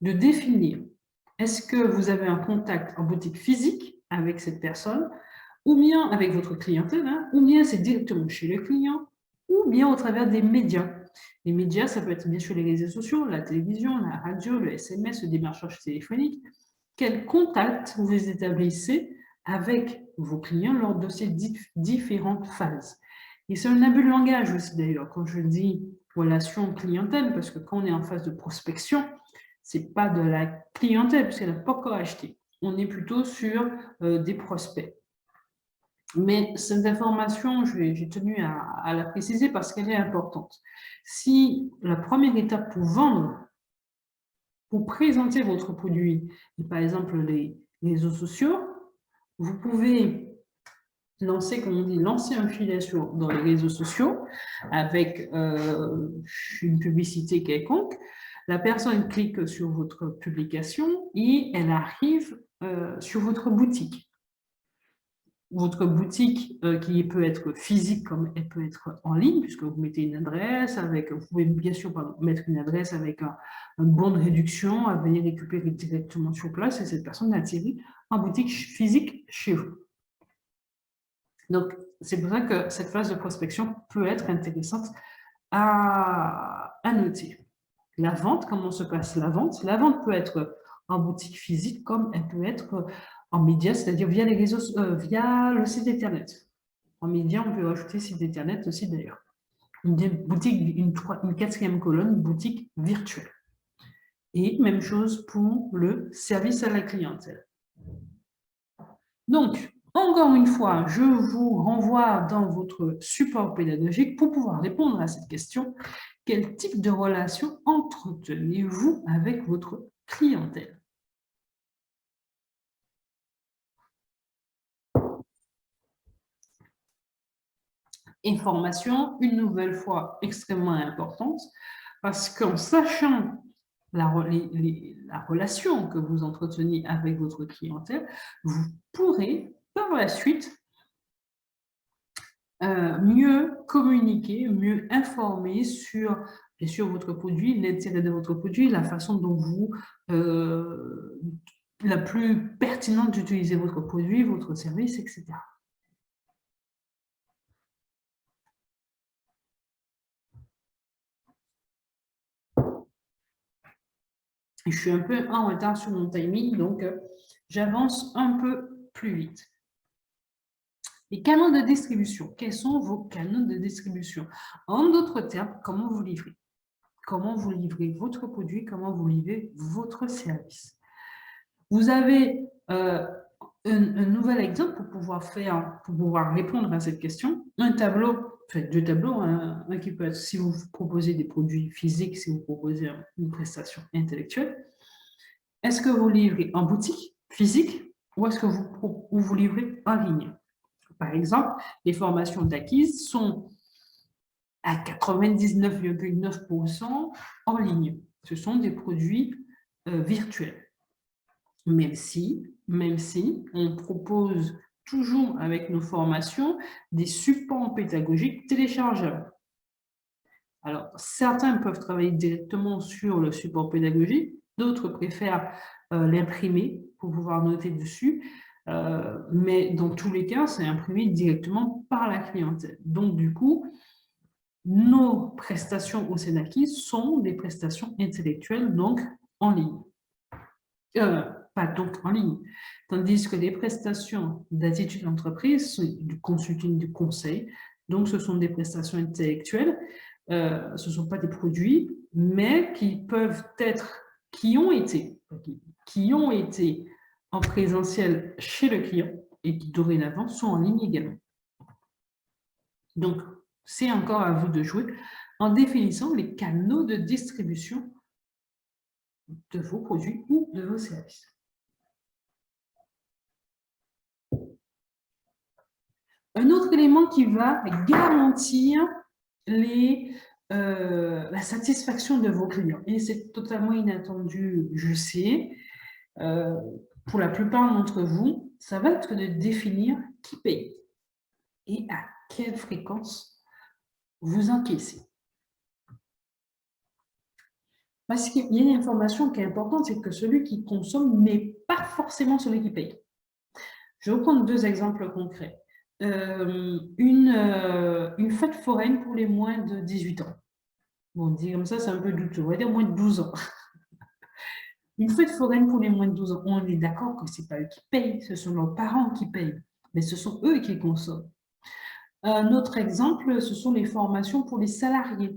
de définir, est-ce que vous avez un contact en boutique physique avec cette personne, ou bien avec votre clientèle, hein, ou bien c'est directement chez le client, ou bien au travers des médias. Les médias, ça peut être bien sûr les réseaux sociaux, la télévision, la radio, le SMS, le démarchage téléphonique. Quel contact vous établissez avec vos clients lors de ces différentes phases? Et c'est un abus de langage aussi d'ailleurs, quand je dis relation clientèle, parce que quand on est en phase de prospection, c'est pas de la clientèle, parce qu'elle n'a pas encore acheté. On est plutôt sur des prospects. Mais cette information, j'ai tenu à la préciser parce qu'elle est importante. Si la première étape pour vendre, pour présenter votre produit, et par exemple les réseaux sociaux, vous pouvez lancer, comme on dit, lancer un filet dans les réseaux sociaux avec une publicité quelconque. La personne clique sur votre publication et elle arrive sur votre boutique. Votre boutique qui peut être physique comme elle peut être en ligne, puisque vous mettez une adresse avec, vous pouvez bien sûr mettre une adresse avec un bon de réduction à venir récupérer directement sur place et cette personne atterrit en boutique physique chez vous. Donc, c'est pour ça que cette phase de prospection peut être intéressante à noter. La vente, comment se passe la vente? La vente peut être en boutique physique comme elle peut être en média, c'est-à-dire via les réseaux, via le site internet. En média, on peut rajouter site internet aussi d'ailleurs. Une boutique, une quatrième colonne, boutique virtuelle. Et même chose pour le service à la clientèle. Donc, encore une fois, je vous renvoie dans votre support pédagogique pour pouvoir répondre à cette question. Quel type de relation entretenez-vous avec votre clientèle? Information, une nouvelle fois, extrêmement importante, parce qu'en sachant la relation que vous entreteniez avec votre clientèle, vous pourrez par la suite mieux communiquer, mieux informer sur, bien sûr, votre produit, l'intérêt de votre produit, la façon dont vous, la plus pertinente d'utiliser votre produit, votre service, etc. Et je suis un peu en retard sur mon timing, donc j'avance un peu plus vite. Les canaux de distribution. Quels sont vos canaux de distribution? En d'autres termes, comment vous livrez? Comment vous livrez votre produit? Comment vous livrez votre service? Vous avez un nouvel exemple pour pouvoir répondre à cette question. Un tableau, enfin deux tableaux, un qui peut être si vous proposez des produits physiques, si vous proposez une prestation intellectuelle. Est-ce que vous livrez en boutique physique ou est-ce que vous livrez en ligne? Par exemple, les formations d'acquises sont à 99,9% en ligne. Ce sont des produits virtuels. Même si on propose toujours avec nos formations des supports pédagogiques téléchargeables. Alors, certains peuvent travailler directement sur le support pédagogique, d'autres préfèrent l'imprimer pour pouvoir noter dessus, mais dans tous les cas, c'est imprimé directement par la clientèle. Donc, du coup, nos prestations au Cénacis sont des prestations intellectuelles, donc en ligne. Pas donc en ligne, tandis que les prestations d'attitude d'entreprise sont du consulting, du conseil, donc ce sont des prestations intellectuelles, ce ne sont pas des produits, mais qui peuvent être, qui ont été en présentiel chez le client et qui dorénavant sont en ligne également. Donc, c'est encore à vous de jouer en définissant les canaux de distribution de vos produits ou de vos services. Un autre élément qui va garantir la satisfaction de vos clients, et c'est totalement inattendu, je sais, pour la plupart d'entre vous, ça va être de définir qui paye et à quelle fréquence vous encaissez. Parce qu'il y a une information qui est importante, c'est que celui qui consomme n'est pas forcément celui qui paye. Je vais vous prendre deux exemples concrets. Une fête foraine pour les moins de 18 ans. Bon, dit comme ça, c'est un peu douteux. On va dire moins de 12 ans. Une fête foraine pour les moins de 12 ans. On est d'accord que ce n'est pas eux qui payent, ce sont leurs parents qui payent, mais ce sont eux qui consomment. Un autre exemple, ce sont les formations pour les salariés.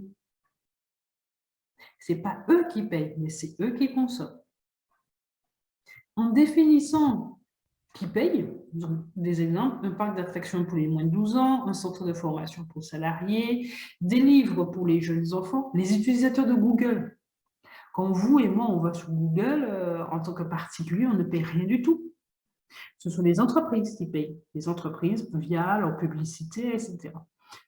Ce n'est pas eux qui payent, mais c'est eux qui consomment. En définissant qui paye, donc des exemples, un parc d'attractions pour les moins de 12 ans, un centre de formation pour salariés, des livres pour les jeunes enfants, les utilisateurs de Google. Quand vous et moi, on va sur Google, en tant que particulier, on ne paye rien du tout. Ce sont les entreprises qui payent, les entreprises via leur publicité, etc.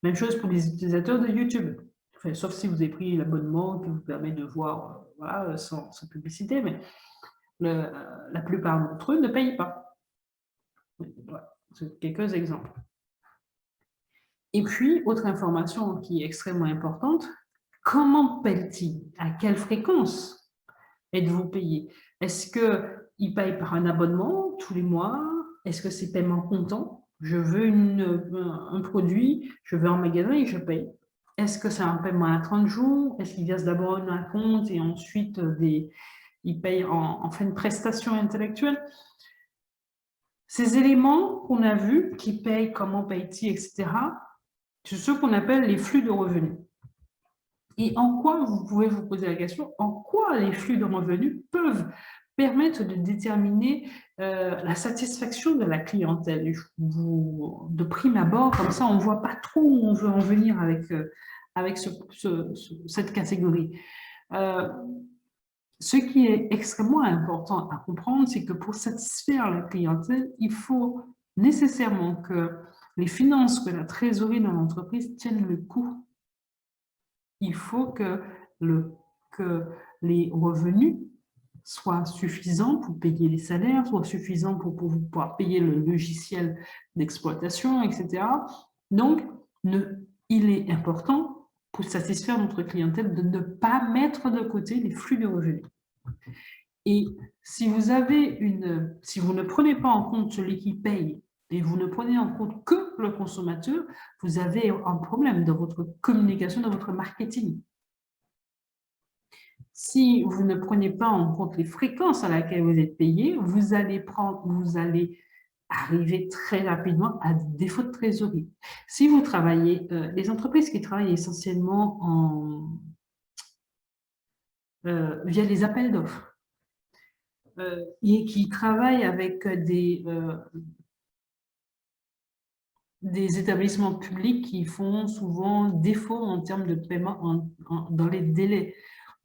Même chose pour les utilisateurs de YouTube. Enfin, sauf si vous avez pris l'abonnement qui vous permet de voir voilà, sans publicité, mais la plupart d'entre eux ne payent pas. Voilà, c'est quelques exemples. Et puis, autre information qui est extrêmement importante, comment paye-t-il? À quelle fréquence êtes-vous payé? Est-ce qu'il paye par un abonnement tous les mois? Est-ce que c'est paiement comptant? Je veux un produit, je vais en magasin et je paye. Est-ce que c'est un paiement à 30 jours? Est-ce qu'il verse d'abord un compte et ensuite il paye en fin de prestation intellectuelle? Ces éléments qu'on a vus, qui payent, comment paye-t-il, etc., c'est ce qu'on appelle les flux de revenus. Et en quoi, vous pouvez vous poser la question, en quoi les flux de revenus peuvent permettre de déterminer la satisfaction de la clientèle. De prime abord, comme ça, on ne voit pas trop où on veut en venir avec cette catégorie. Ce qui est extrêmement important à comprendre, c'est que pour satisfaire la clientèle, il faut nécessairement que les finances, que la trésorerie dans l'entreprise tiennent le coup. Il faut que les revenus soient suffisants pour payer les salaires, soient suffisants pour pouvoir payer le logiciel d'exploitation, etc. Donc, il est important pour satisfaire notre clientèle de ne pas mettre de côté les flux de revenus. Et si vous ne prenez pas en compte celui qui paye et vous ne prenez en compte que le consommateur, vous avez un problème dans votre communication, dans votre marketing. Si vous ne prenez pas en compte les fréquences à laquelle vous êtes payé, vous allez arriver très rapidement à des défauts de trésorerie. Si vous travaillez, les entreprises qui travaillent essentiellement via les appels d'offres et qui travaillent avec des établissements publics qui font souvent défaut en termes de paiement dans les délais.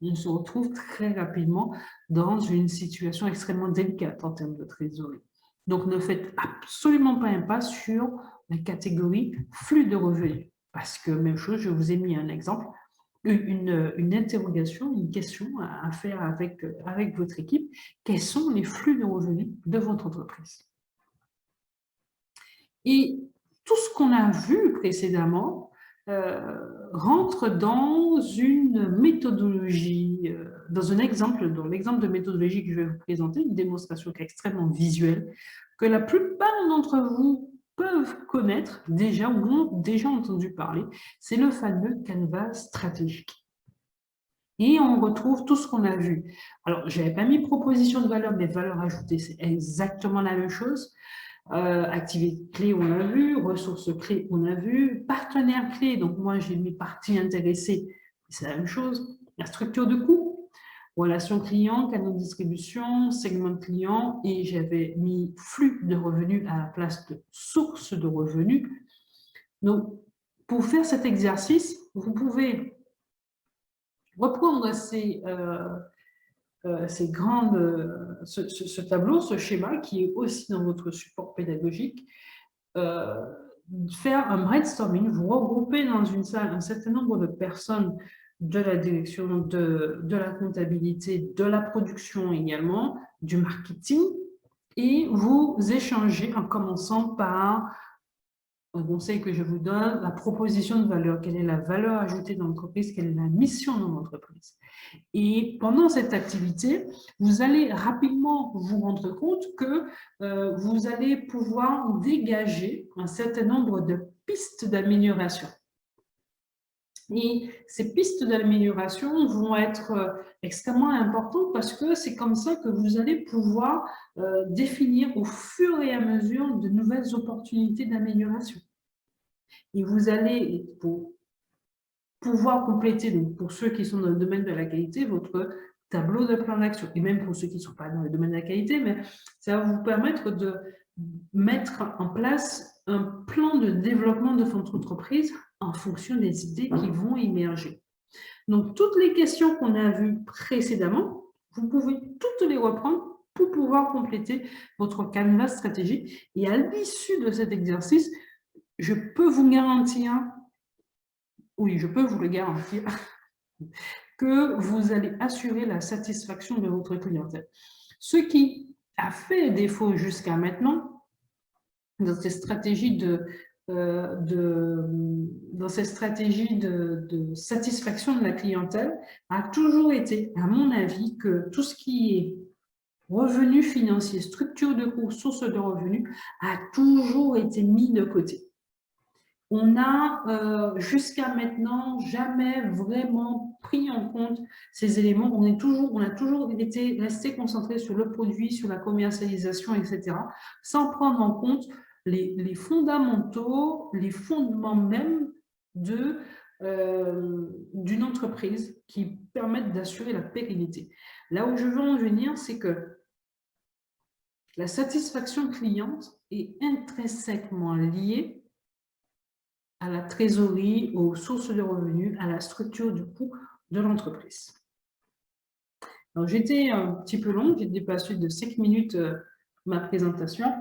On se retrouve très rapidement dans une situation extrêmement délicate en termes de trésorerie. Donc, ne faites absolument pas un pas sur la catégorie flux de revenus. Parce que, même chose, je vous ai mis un exemple, une interrogation, une question à faire avec votre équipe. Quels sont les flux de revenus de votre entreprise? Et tout ce qu'on a vu précédemment rentre dans une méthodologie, dans l'exemple de méthodologie que je vais vous présenter, une démonstration qui est extrêmement visuelle, que la plupart d'entre vous peuvent connaître déjà ou ont déjà entendu parler, c'est le fameux canevas stratégique. Et on retrouve tout ce qu'on a vu. Alors, je n'avais pas mis proposition de valeur, mais valeur ajoutée, c'est exactement la même chose. Activité clé, on a vu, ressources clés, on a vu, partenaire clé, donc moi j'ai mis partie intéressée, c'est la même chose, la structure de coût, relation client, canal de distribution, segment de client, et j'avais mis flux de revenus à la place de source de revenus. Donc, pour faire cet exercice, vous pouvez reprendre ce tableau, ce schéma qui est aussi dans votre support pédagogique, faire un brainstorming, vous regroupez dans une salle un certain nombre de personnes de la direction de la comptabilité, de la production également, du marketing, et vous échangez en commençant par un conseil que je vous donne, la proposition de valeur. Quelle est la valeur ajoutée dans l'entreprise? Quelle est la mission de l'entreprise? Et pendant cette activité, vous allez rapidement vous rendre compte que vous allez pouvoir dégager un certain nombre de pistes d'amélioration. Et ces pistes d'amélioration vont être extrêmement importantes parce que c'est comme ça que vous allez pouvoir définir au fur et à mesure de nouvelles opportunités d'amélioration. Et vous allez, pour pouvoir compléter, donc pour ceux qui sont dans le domaine de la qualité, votre tableau de plan d'action. Et même pour ceux qui ne sont pas dans le domaine de la qualité, mais ça va vous permettre de mettre en place un plan de développement de votre entreprise en fonction des idées qui vont émerger. Donc, toutes les questions qu'on a vues précédemment, vous pouvez toutes les reprendre pour pouvoir compléter votre canevas stratégique. Et à l'issue de cet exercice, je peux vous garantir, oui, je peux vous le garantir, que vous allez assurer la satisfaction de votre clientèle. Ce qui a fait défaut jusqu'à maintenant dans ces stratégies de satisfaction de la clientèle a toujours été, à mon avis, que tout ce qui est revenus financiers, structure de coûts, source de revenus, a toujours été mis de côté. On n'a jusqu'à maintenant jamais vraiment pris en compte ces éléments. On a toujours été resté concentré sur le produit, sur la commercialisation, etc., sans prendre en compte les fondamentaux, les fondements même d'une entreprise qui permettent d'assurer la pérennité. Là où je veux en venir, c'est que la satisfaction cliente est intrinsèquement liée à la trésorerie, aux sources de revenus, à la structure du coût de l'entreprise. Alors, j'étais un petit peu longue, j'ai dépassé de 5 minutes ma présentation,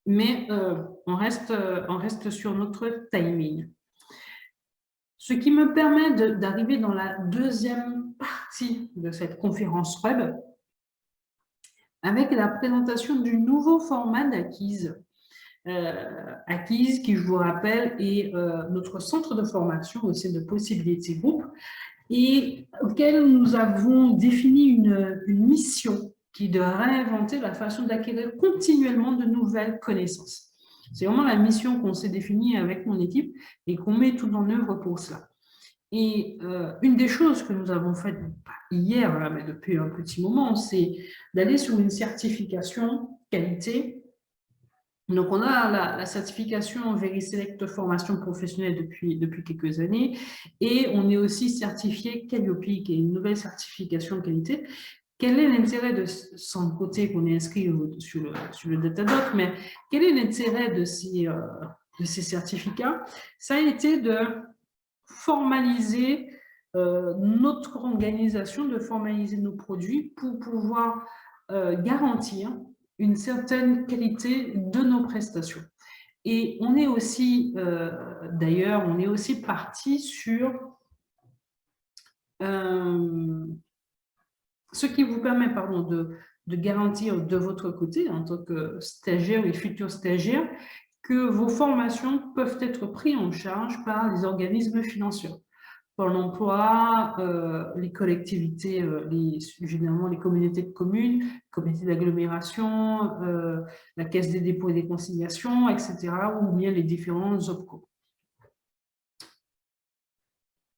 mais on reste sur notre timing. Ce qui me permet d'arriver dans la deuxième partie de cette conférence web avec la présentation du nouveau format d'Acquise. Acquise, qui, je vous rappelle, est notre centre de formation au sein de Possibility Group et auquel nous avons défini une mission qui est de réinventer la façon d'acquérir continuellement de nouvelles connaissances. C'est vraiment la mission qu'on s'est définie avec mon équipe et qu'on met tout en œuvre pour cela. Et une des choses que nous avons faites hier, là, mais depuis un petit moment, c'est d'aller sur une certification qualité. Donc, on a la certification VeriSelect formation professionnelle depuis quelques années et on est aussi certifié Calliope, qui est une nouvelle certification qualité. Quel est l'intérêt de, sans côté qu'on est inscrit sur le Datadoc, mais quel est l'intérêt de ces certificats? Ça a été de formaliser notre organisation, de formaliser nos produits pour pouvoir garantir une certaine qualité de nos prestations. Et on est aussi, d'ailleurs, on est aussi parti sur ce qui vous permet, pardon, de garantir de votre côté, en tant que stagiaire et futur stagiaire, que vos formations peuvent être prises en charge par les organismes financiers. Pôle emploi, les collectivités, généralement les communautés de communes, communautés d'agglomération, la Caisse des dépôts et des consignations, etc., ou bien les différents OPCO.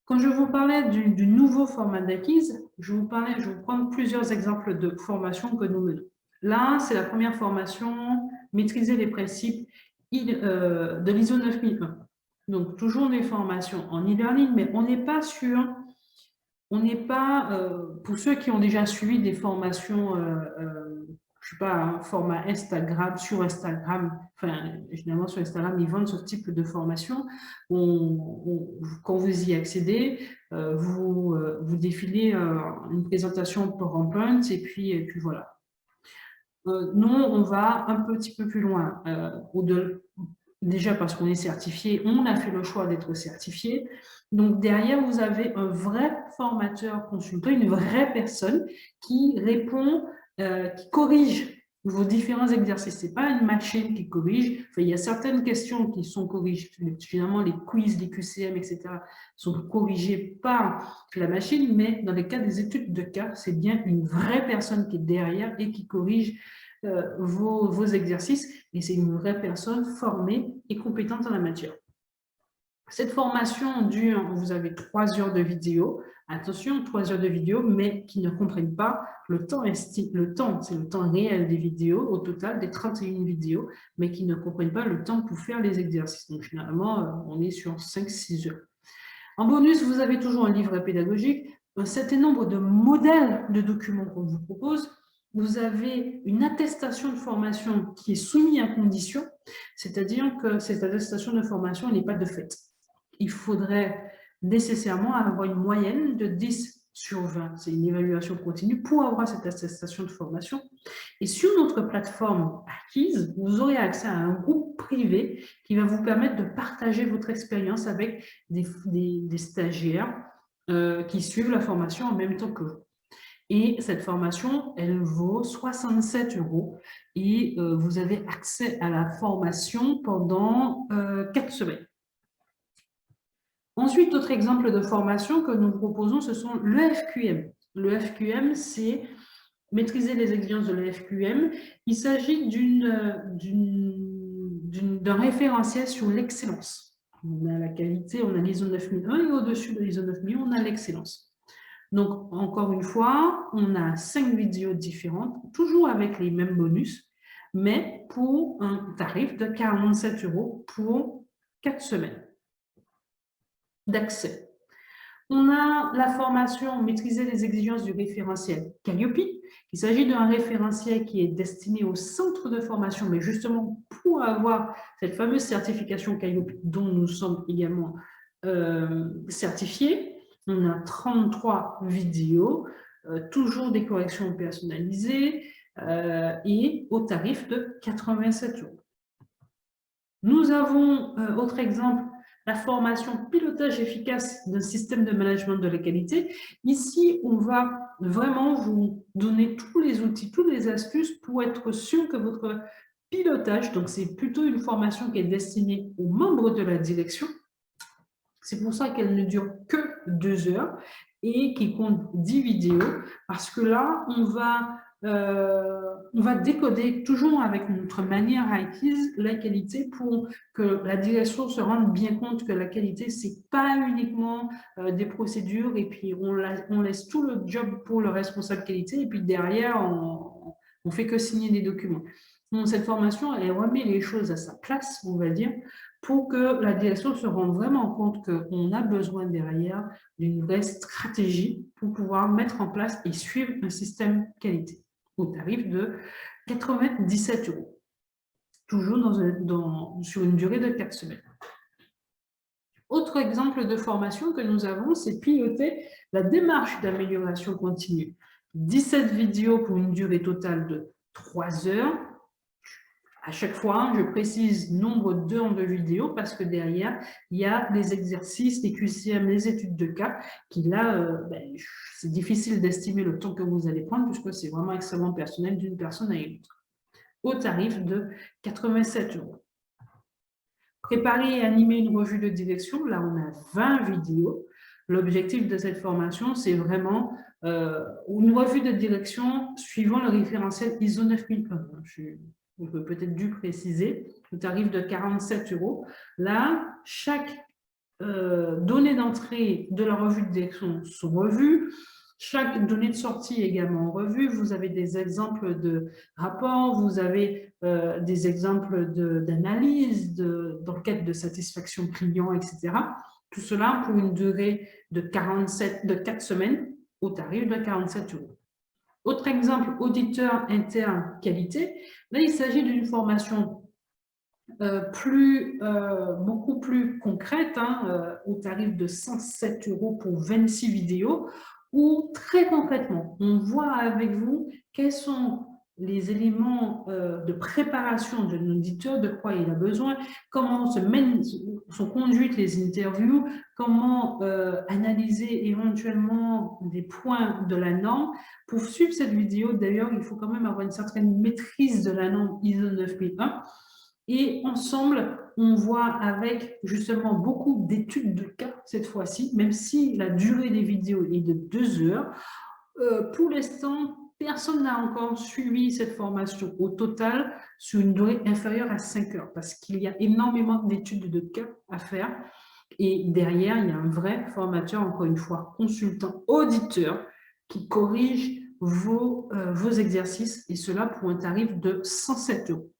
Quand je vous parlais du nouveau format d'acquise, je vais vous prendre plusieurs exemples de formations que nous menons. Là, c'est la première formation, maîtriser les principes de l'ISO 9001. Donc, toujours des formations en e-learning, mais on n'est pas sur... On n'est pas, pour ceux qui ont déjà suivi des formations, je ne sais pas, un format Instagram, sur Instagram, enfin, généralement sur Instagram, ils vendent ce type de formation. Quand vous y accédez, vous défilez une présentation PowerPoint et puis voilà. Nous, on va un petit peu plus loin. Déjà parce qu'on est certifié, on a fait le choix d'être certifié. Donc, derrière, vous avez un vrai formateur consultant, une vraie personne qui répond, qui corrige vos différents exercices. Ce n'est pas une machine qui corrige. Enfin, il y a certaines questions qui sont corrigées. Finalement, les quiz, les QCM, etc. sont corrigés par la machine, mais dans le cas des études de cas, c'est bien une vraie personne qui est derrière et qui corrige vos exercices, et c'est une vraie personne formée et compétente en la matière. Cette formation dure, vous avez 3 heures de vidéo, attention, 3 heures de vidéo, mais qui ne comprennent pas le temps, c'est le temps réel des vidéos, au total des 31 vidéos, mais qui ne comprennent pas le temps pour faire les exercices. Donc, finalement, on est sur 5-6 heures. En bonus, vous avez toujours un livret pédagogique, un certain nombre de modèles de documents qu'on vous propose. Vous avez une attestation de formation qui est soumise à condition, c'est-à-dire que cette attestation de formation n'est pas de fait. Il faudrait nécessairement avoir une moyenne de 10 sur 20. C'est une évaluation continue pour avoir cette attestation de formation. Et sur notre plateforme Acquise, vous aurez accès à un groupe privé qui va vous permettre de partager votre expérience avec des stagiaires qui suivent la formation en même temps que vous. Et cette formation, elle vaut 67 € et vous avez accès à la formation pendant 4 semaines. Ensuite, d'autres exemples de formation que nous proposons, ce sont le FQM. Le FQM, c'est maîtriser les exigences de l'EFQM. Il s'agit d'un référentiel sur l'excellence. On a la qualité, on a l'ISO 9001 et au-dessus de l'ISO 9001, on a l'excellence. Donc, encore une fois, on a 5 vidéos différentes, toujours avec les mêmes bonus, mais pour un tarif de 47 € pour 4 semaines d'accès. On a la formation maîtriser les exigences du référentiel Calliope. Il s'agit d'un référentiel qui est destiné au centre de formation, mais justement pour avoir cette fameuse certification Calliope dont nous sommes également certifiés. On a 33 vidéos, toujours des corrections personnalisées et au tarif de 87 €. Nous avons, autre exemple, la formation pilotage efficace d'un système de management de la qualité. Ici, on va vraiment vous donner tous les outils, toutes les astuces pour être sûr que votre pilotage, donc c'est plutôt une formation qui est destinée aux membres de la direction. C'est pour ça qu'elle ne dure que 2 heures et qui compte 10 vidéos, parce que là, on va on va décoder toujours avec notre manière acquise la qualité pour que la direction se rende bien compte que la qualité, c'est pas uniquement des procédures et puis on laisse tout le job pour le responsable qualité et puis derrière, on fait que signer des documents. Donc, cette formation, elle remet les choses à sa place, on va dire, pour que la direction se rende vraiment compte qu'on a besoin derrière d'une vraie stratégie pour pouvoir mettre en place et suivre un système qualité au tarif de 97 €, toujours sur une durée de 4 semaines. Autre exemple de formation que nous avons, c'est piloter la démarche d'amélioration continue. 17 vidéos pour une durée totale de 3 heures. À chaque fois, je précise nombre d'heures de vidéo parce que derrière, il y a les exercices, les QCM, les études de cas qui là, c'est difficile d'estimer le temps que vous allez prendre puisque c'est vraiment extrêmement personnel d'une personne à une autre, au tarif de 87 €. Préparer et animer une revue de direction, là on a 20 vidéos. L'objectif de cette formation, c'est vraiment une revue de direction suivant le référentiel ISO 9001. Je peux peut-être dû préciser, le tarif de 47 €. Là, chaque donnée d'entrée de la revue de direction sont revues. Chaque donnée de sortie est également revue. Vous avez des exemples de rapports, vous avez des exemples d'analyse, d'enquête de satisfaction client, etc. Tout cela pour une durée de 4 semaines au tarif de 47 €. Autre exemple, auditeur interne qualité. Là, il s'agit d'une formation beaucoup plus concrète, au tarif de 107 € pour 26 vidéos, où très concrètement, on voit avec vous quels sont les éléments de préparation de l'auditeur, de quoi il a besoin, comment sont conduites les interviews, comment analyser éventuellement des points de la norme. Pour suivre cette vidéo, d'ailleurs, il faut quand même avoir une certaine maîtrise de la norme ISO 9001. Et ensemble, on voit avec justement beaucoup d'études de cas cette fois-ci, même si la durée des vidéos est de 2 heures. Pour l'instant, personne n'a encore suivi cette formation au total sur une durée inférieure à 5 heures parce qu'il y a énormément d'études de cas à faire. Et derrière, il y a un vrai formateur, encore une fois, consultant, auditeur, qui corrige vos exercices et cela pour un tarif de 107 €.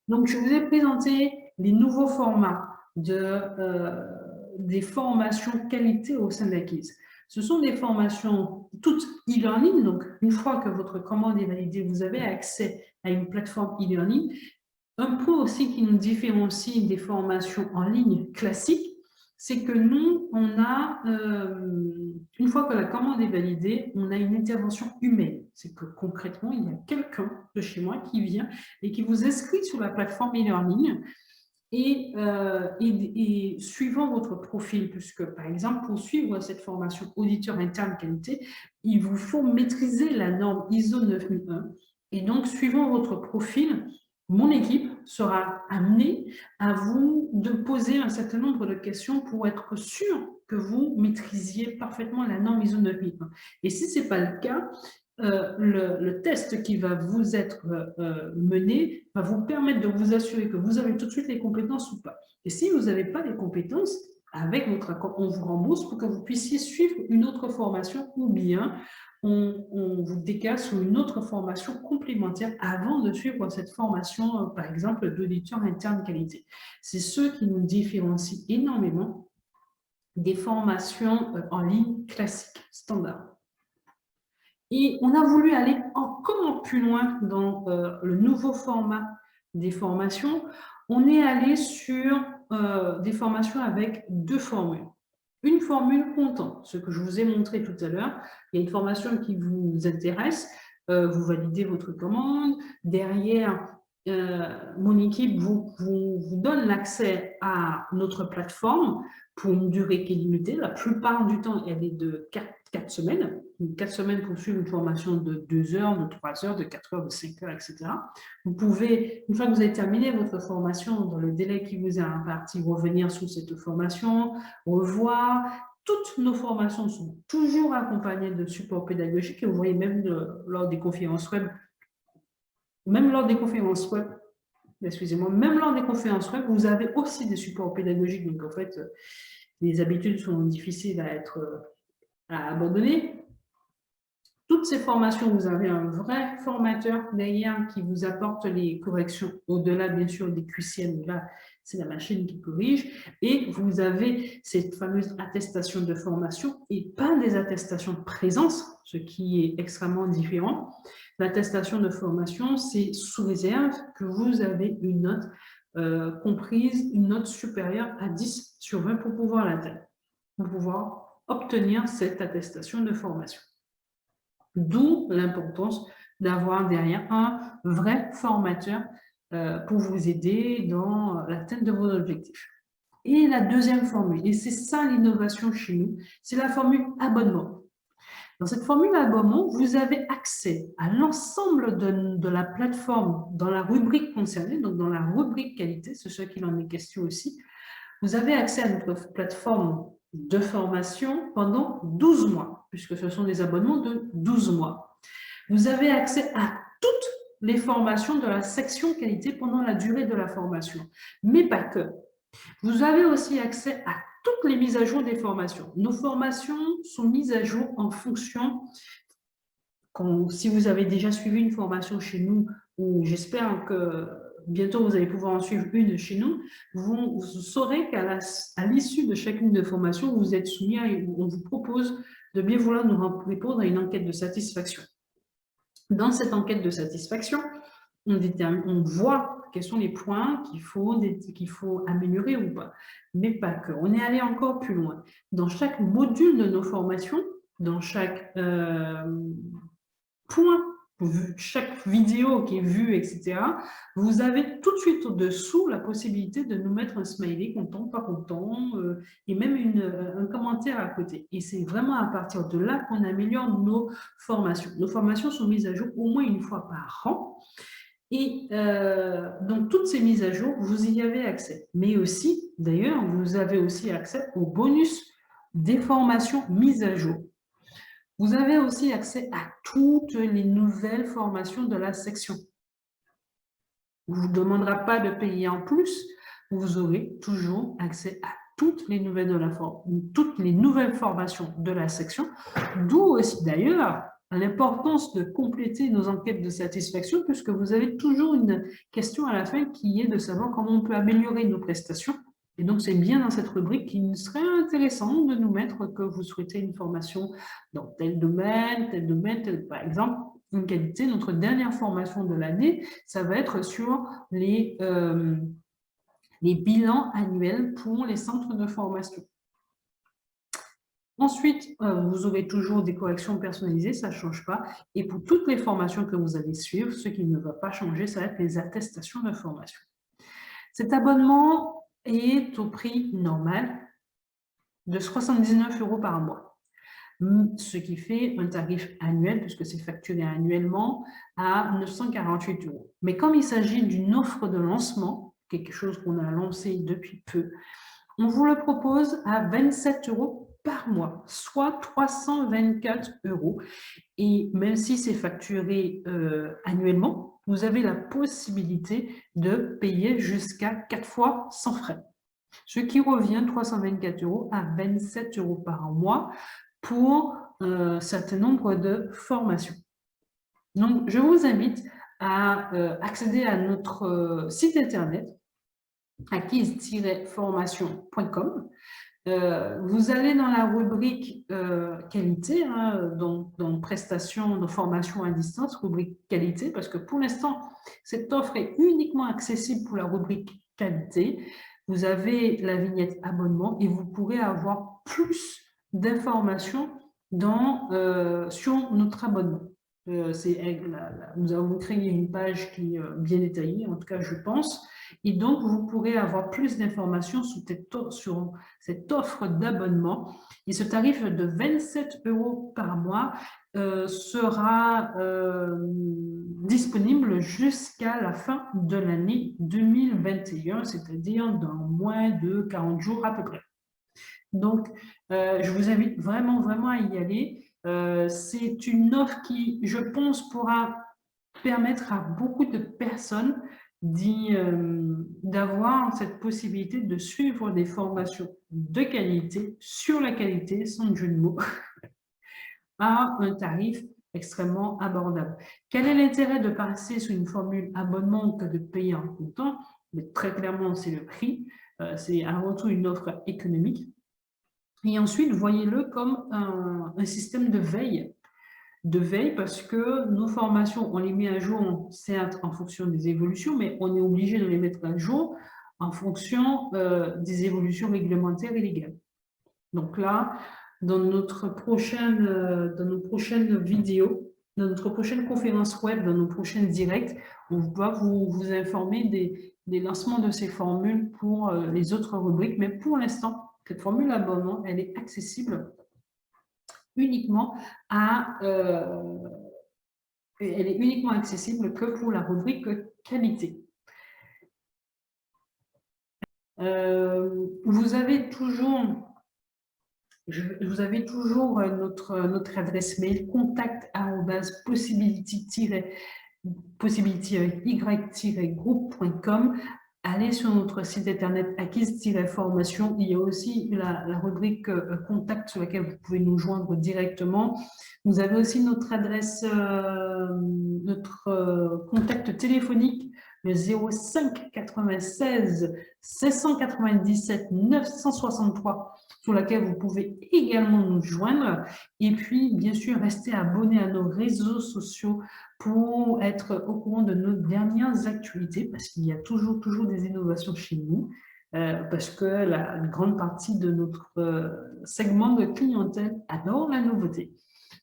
Donc, je vous ai présenté les nouveaux formats des formations qualité au sein d'Acquise. Ce sont des formations toutes e-learning. Donc, une fois que votre commande est validée, vous avez accès à une plateforme e-learning. Un point aussi qui nous différencie des formations en ligne classiques, c'est que nous, une fois que la commande est validée, on a une intervention humaine. C'est que concrètement, il y a quelqu'un de chez moi qui vient et qui vous inscrit sur la plateforme e-learning et suivant votre profil, puisque par exemple, pour suivre cette formation auditeur interne qualité, il vous faut maîtriser la norme ISO 9001. Et donc, suivant votre profil, mon équipe sera amenée à vous poser un certain nombre de questions pour être sûr que vous maîtrisiez parfaitement la norme ISO 9001. Et si ce n'est pas le cas, le test qui va vous être mené va vous permettre de vous assurer que vous avez tout de suite les compétences ou pas. Et si vous n'avez pas les compétences, avec votre accord, on vous rembourse pour que vous puissiez suivre une autre formation ou bien on vous décale sur une autre formation complémentaire avant de suivre cette formation, par exemple, d'auditeur interne qualité. C'est ce qui nous différencie énormément des formations en ligne classiques, standards. Et on a voulu aller encore plus loin dans le nouveau format des formations. On est allé sur des formations avec 2 formules. Une formule comptant, ce que je vous ai montré tout à l'heure. Il y a une formation qui vous intéresse, vous validez votre commande. Derrière, mon équipe vous donne l'accès à notre plateforme pour une durée qui est limitée. La plupart du temps, elle est de 4 semaines. 4 semaines pour suivre une formation de 2 heures, de 3 heures, de 4 heures, de 5 heures, etc. Vous pouvez, une fois que vous avez terminé votre formation, dans le délai qui vous est imparti, revenir sur cette formation, revoir. toutes nos formations sont toujours accompagnées de supports pédagogiques et vous voyez même lors des conférences web, excusez-moi, même lors des conférences web, vous avez aussi des supports pédagogiques. Donc, en fait, les habitudes sont difficiles à abandonner. Toutes ces formations, vous avez un vrai formateur derrière qui vous apporte les corrections au-delà, bien sûr, des QCM. Là, c'est la machine qui corrige. Et vous avez cette fameuse attestation de formation et pas des attestations de présence, ce qui est extrêmement différent. L'attestation de formation, c'est sous réserve que vous avez une note comprise, une note supérieure à 10 sur 20 pour pouvoir l'atteindre, pour pouvoir obtenir cette attestation de formation. D'où l'importance d'avoir derrière un vrai formateur pour vous aider dans l'atteinte de vos objectifs. Et la deuxième formule, et c'est ça l'innovation chez nous, c'est la formule abonnement. Dans cette formule abonnement, vous avez accès à l'ensemble de la plateforme dans la rubrique concernée, donc dans la rubrique qualité, c'est ce qu'il en est question aussi. Vous avez accès à notre plateforme de formation pendant 12 mois, puisque ce sont des abonnements de 12 mois. Vous avez accès à toutes les formations de la section qualité pendant la durée de la formation, mais pas que. Vous avez aussi accès à toutes les mises à jour des formations. Nos formations sont mises à jour en fonction, si vous avez déjà suivi une formation chez nous, ou j'espère que bientôt vous allez pouvoir en suivre une chez nous, vous saurez qu'à l'issue de chacune des formations, vous êtes soumis on vous propose de bien vouloir nous répondre à une enquête de satisfaction. Dans cette enquête de satisfaction, on voit quels sont les points qu'il faut améliorer ou pas, mais pas que. On est allé encore plus loin. Dans chaque module de nos formations, dans chaque point, chaque vidéo qui est vue, etc., vous avez tout de suite au-dessous la possibilité de nous mettre un smiley, content, pas content, et même un commentaire à côté. Et c'est vraiment à partir de là qu'on améliore nos formations. Nos formations sont mises à jour au moins une fois par an. Et donc, toutes ces mises à jour, vous y avez accès. Mais aussi, d'ailleurs, vous avez aussi accès au bonus des formations mises à jour. Vous avez aussi accès à toutes les nouvelles formations de la section. On ne vous demandera pas de payer en plus, vous aurez toujours accès à toutes les nouvelles formations de la section, d'où aussi d'ailleurs l'importance de compléter nos enquêtes de satisfaction, puisque vous avez toujours une question à la fin qui est de savoir comment on peut améliorer nos prestations. Et donc, c'est bien dans cette rubrique qu'il serait intéressant de nous mettre que vous souhaitez une formation dans tel domaine, par exemple, une qualité. Notre dernière formation de l'année, ça va être sur les bilans annuels pour les centres de formation. Ensuite, vous aurez toujours des corrections personnalisées, ça ne change pas. Et pour toutes les formations que vous allez suivre, ce qui ne va pas changer, ça va être les attestations de formation. Cet abonnement est au prix normal de 79 € par mois, ce qui fait un tarif annuel, puisque c'est facturé annuellement, à 948 €. Mais comme il s'agit d'une offre de lancement, quelque chose qu'on a lancé depuis peu, on vous le propose à 27 € par mois, soit 324 €. Et même si c'est facturé annuellement, vous avez la possibilité de payer jusqu'à 4 fois sans frais. Ce qui revient 324 € à 27 € par mois pour un certain nombre de formations. Donc, je vous invite à accéder à notre site internet acquise-formation.com. Vous allez dans la rubrique qualité, hein, dans prestations de formation à distance, rubrique qualité, parce que pour l'instant, cette offre est uniquement accessible pour la rubrique qualité. Vous avez la vignette abonnement et vous pourrez avoir plus d'informations sur notre abonnement. Nous avons créé une page qui est bien détaillée, en tout cas je pense, et donc vous pourrez avoir plus d'informations sur cette offre d'abonnement. Et ce tarif de 27 € par mois sera disponible jusqu'à la fin de l'année 2021, c'est-à-dire dans moins de 40 jours à peu près. Donc, Je vous invite vraiment, vraiment à y aller. C'est une offre qui, je pense, pourra permettre à beaucoup de personnes d'avoir cette possibilité de suivre des formations de qualité, sur la qualité, sans jeu de mots, à un tarif extrêmement abordable. Quel est l'intérêt de passer sous une formule abonnement que de payer en comptant? Mais très clairement, c'est le prix. C'est avant tout une offre économique. Et ensuite, voyez-le comme un système de veille parce que nos formations, on les met à jour, certes, en fonction des évolutions, mais on est obligé de les mettre à jour en fonction des évolutions réglementaires et légales. Donc là, dans nos prochaines vidéos, dans notre prochaine conférence web, dans nos prochains directs, on va vous informer des lancements de ces formules pour les autres rubriques. Mais pour l'instant, cette formule abonnement, elle est accessible uniquement elle est uniquement accessible que pour la rubrique qualité. Vous avez toujours notre adresse mail contact@possibility-y-group.com. Allez sur notre site internet acquise-formation. Il y a aussi la rubrique contact sur laquelle vous pouvez nous joindre directement. Vous avez aussi notre adresse, contact téléphonique, le 05 96 597 963, sur laquelle vous pouvez également nous joindre. Et puis, bien sûr, restez abonnés à nos réseaux sociaux pour être au courant de nos dernières actualités, parce qu'il y a toujours des innovations chez nous, parce que la grande partie de notre segment de clientèle adore la nouveauté.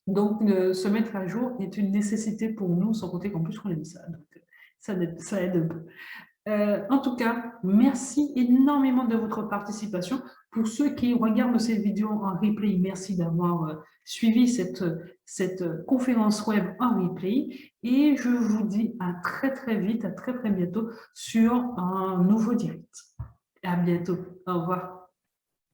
Donc, se mettre à jour est une nécessité pour nous, sans compter qu'en plus, on aime ça. Donc, ça aide un peu. En tout cas, merci énormément de votre participation. Pour ceux qui regardent cette vidéo en replay, merci d'avoir suivi cette conférence web en replay. Et je vous dis à très vite, à très bientôt sur un nouveau direct. À bientôt. Au revoir.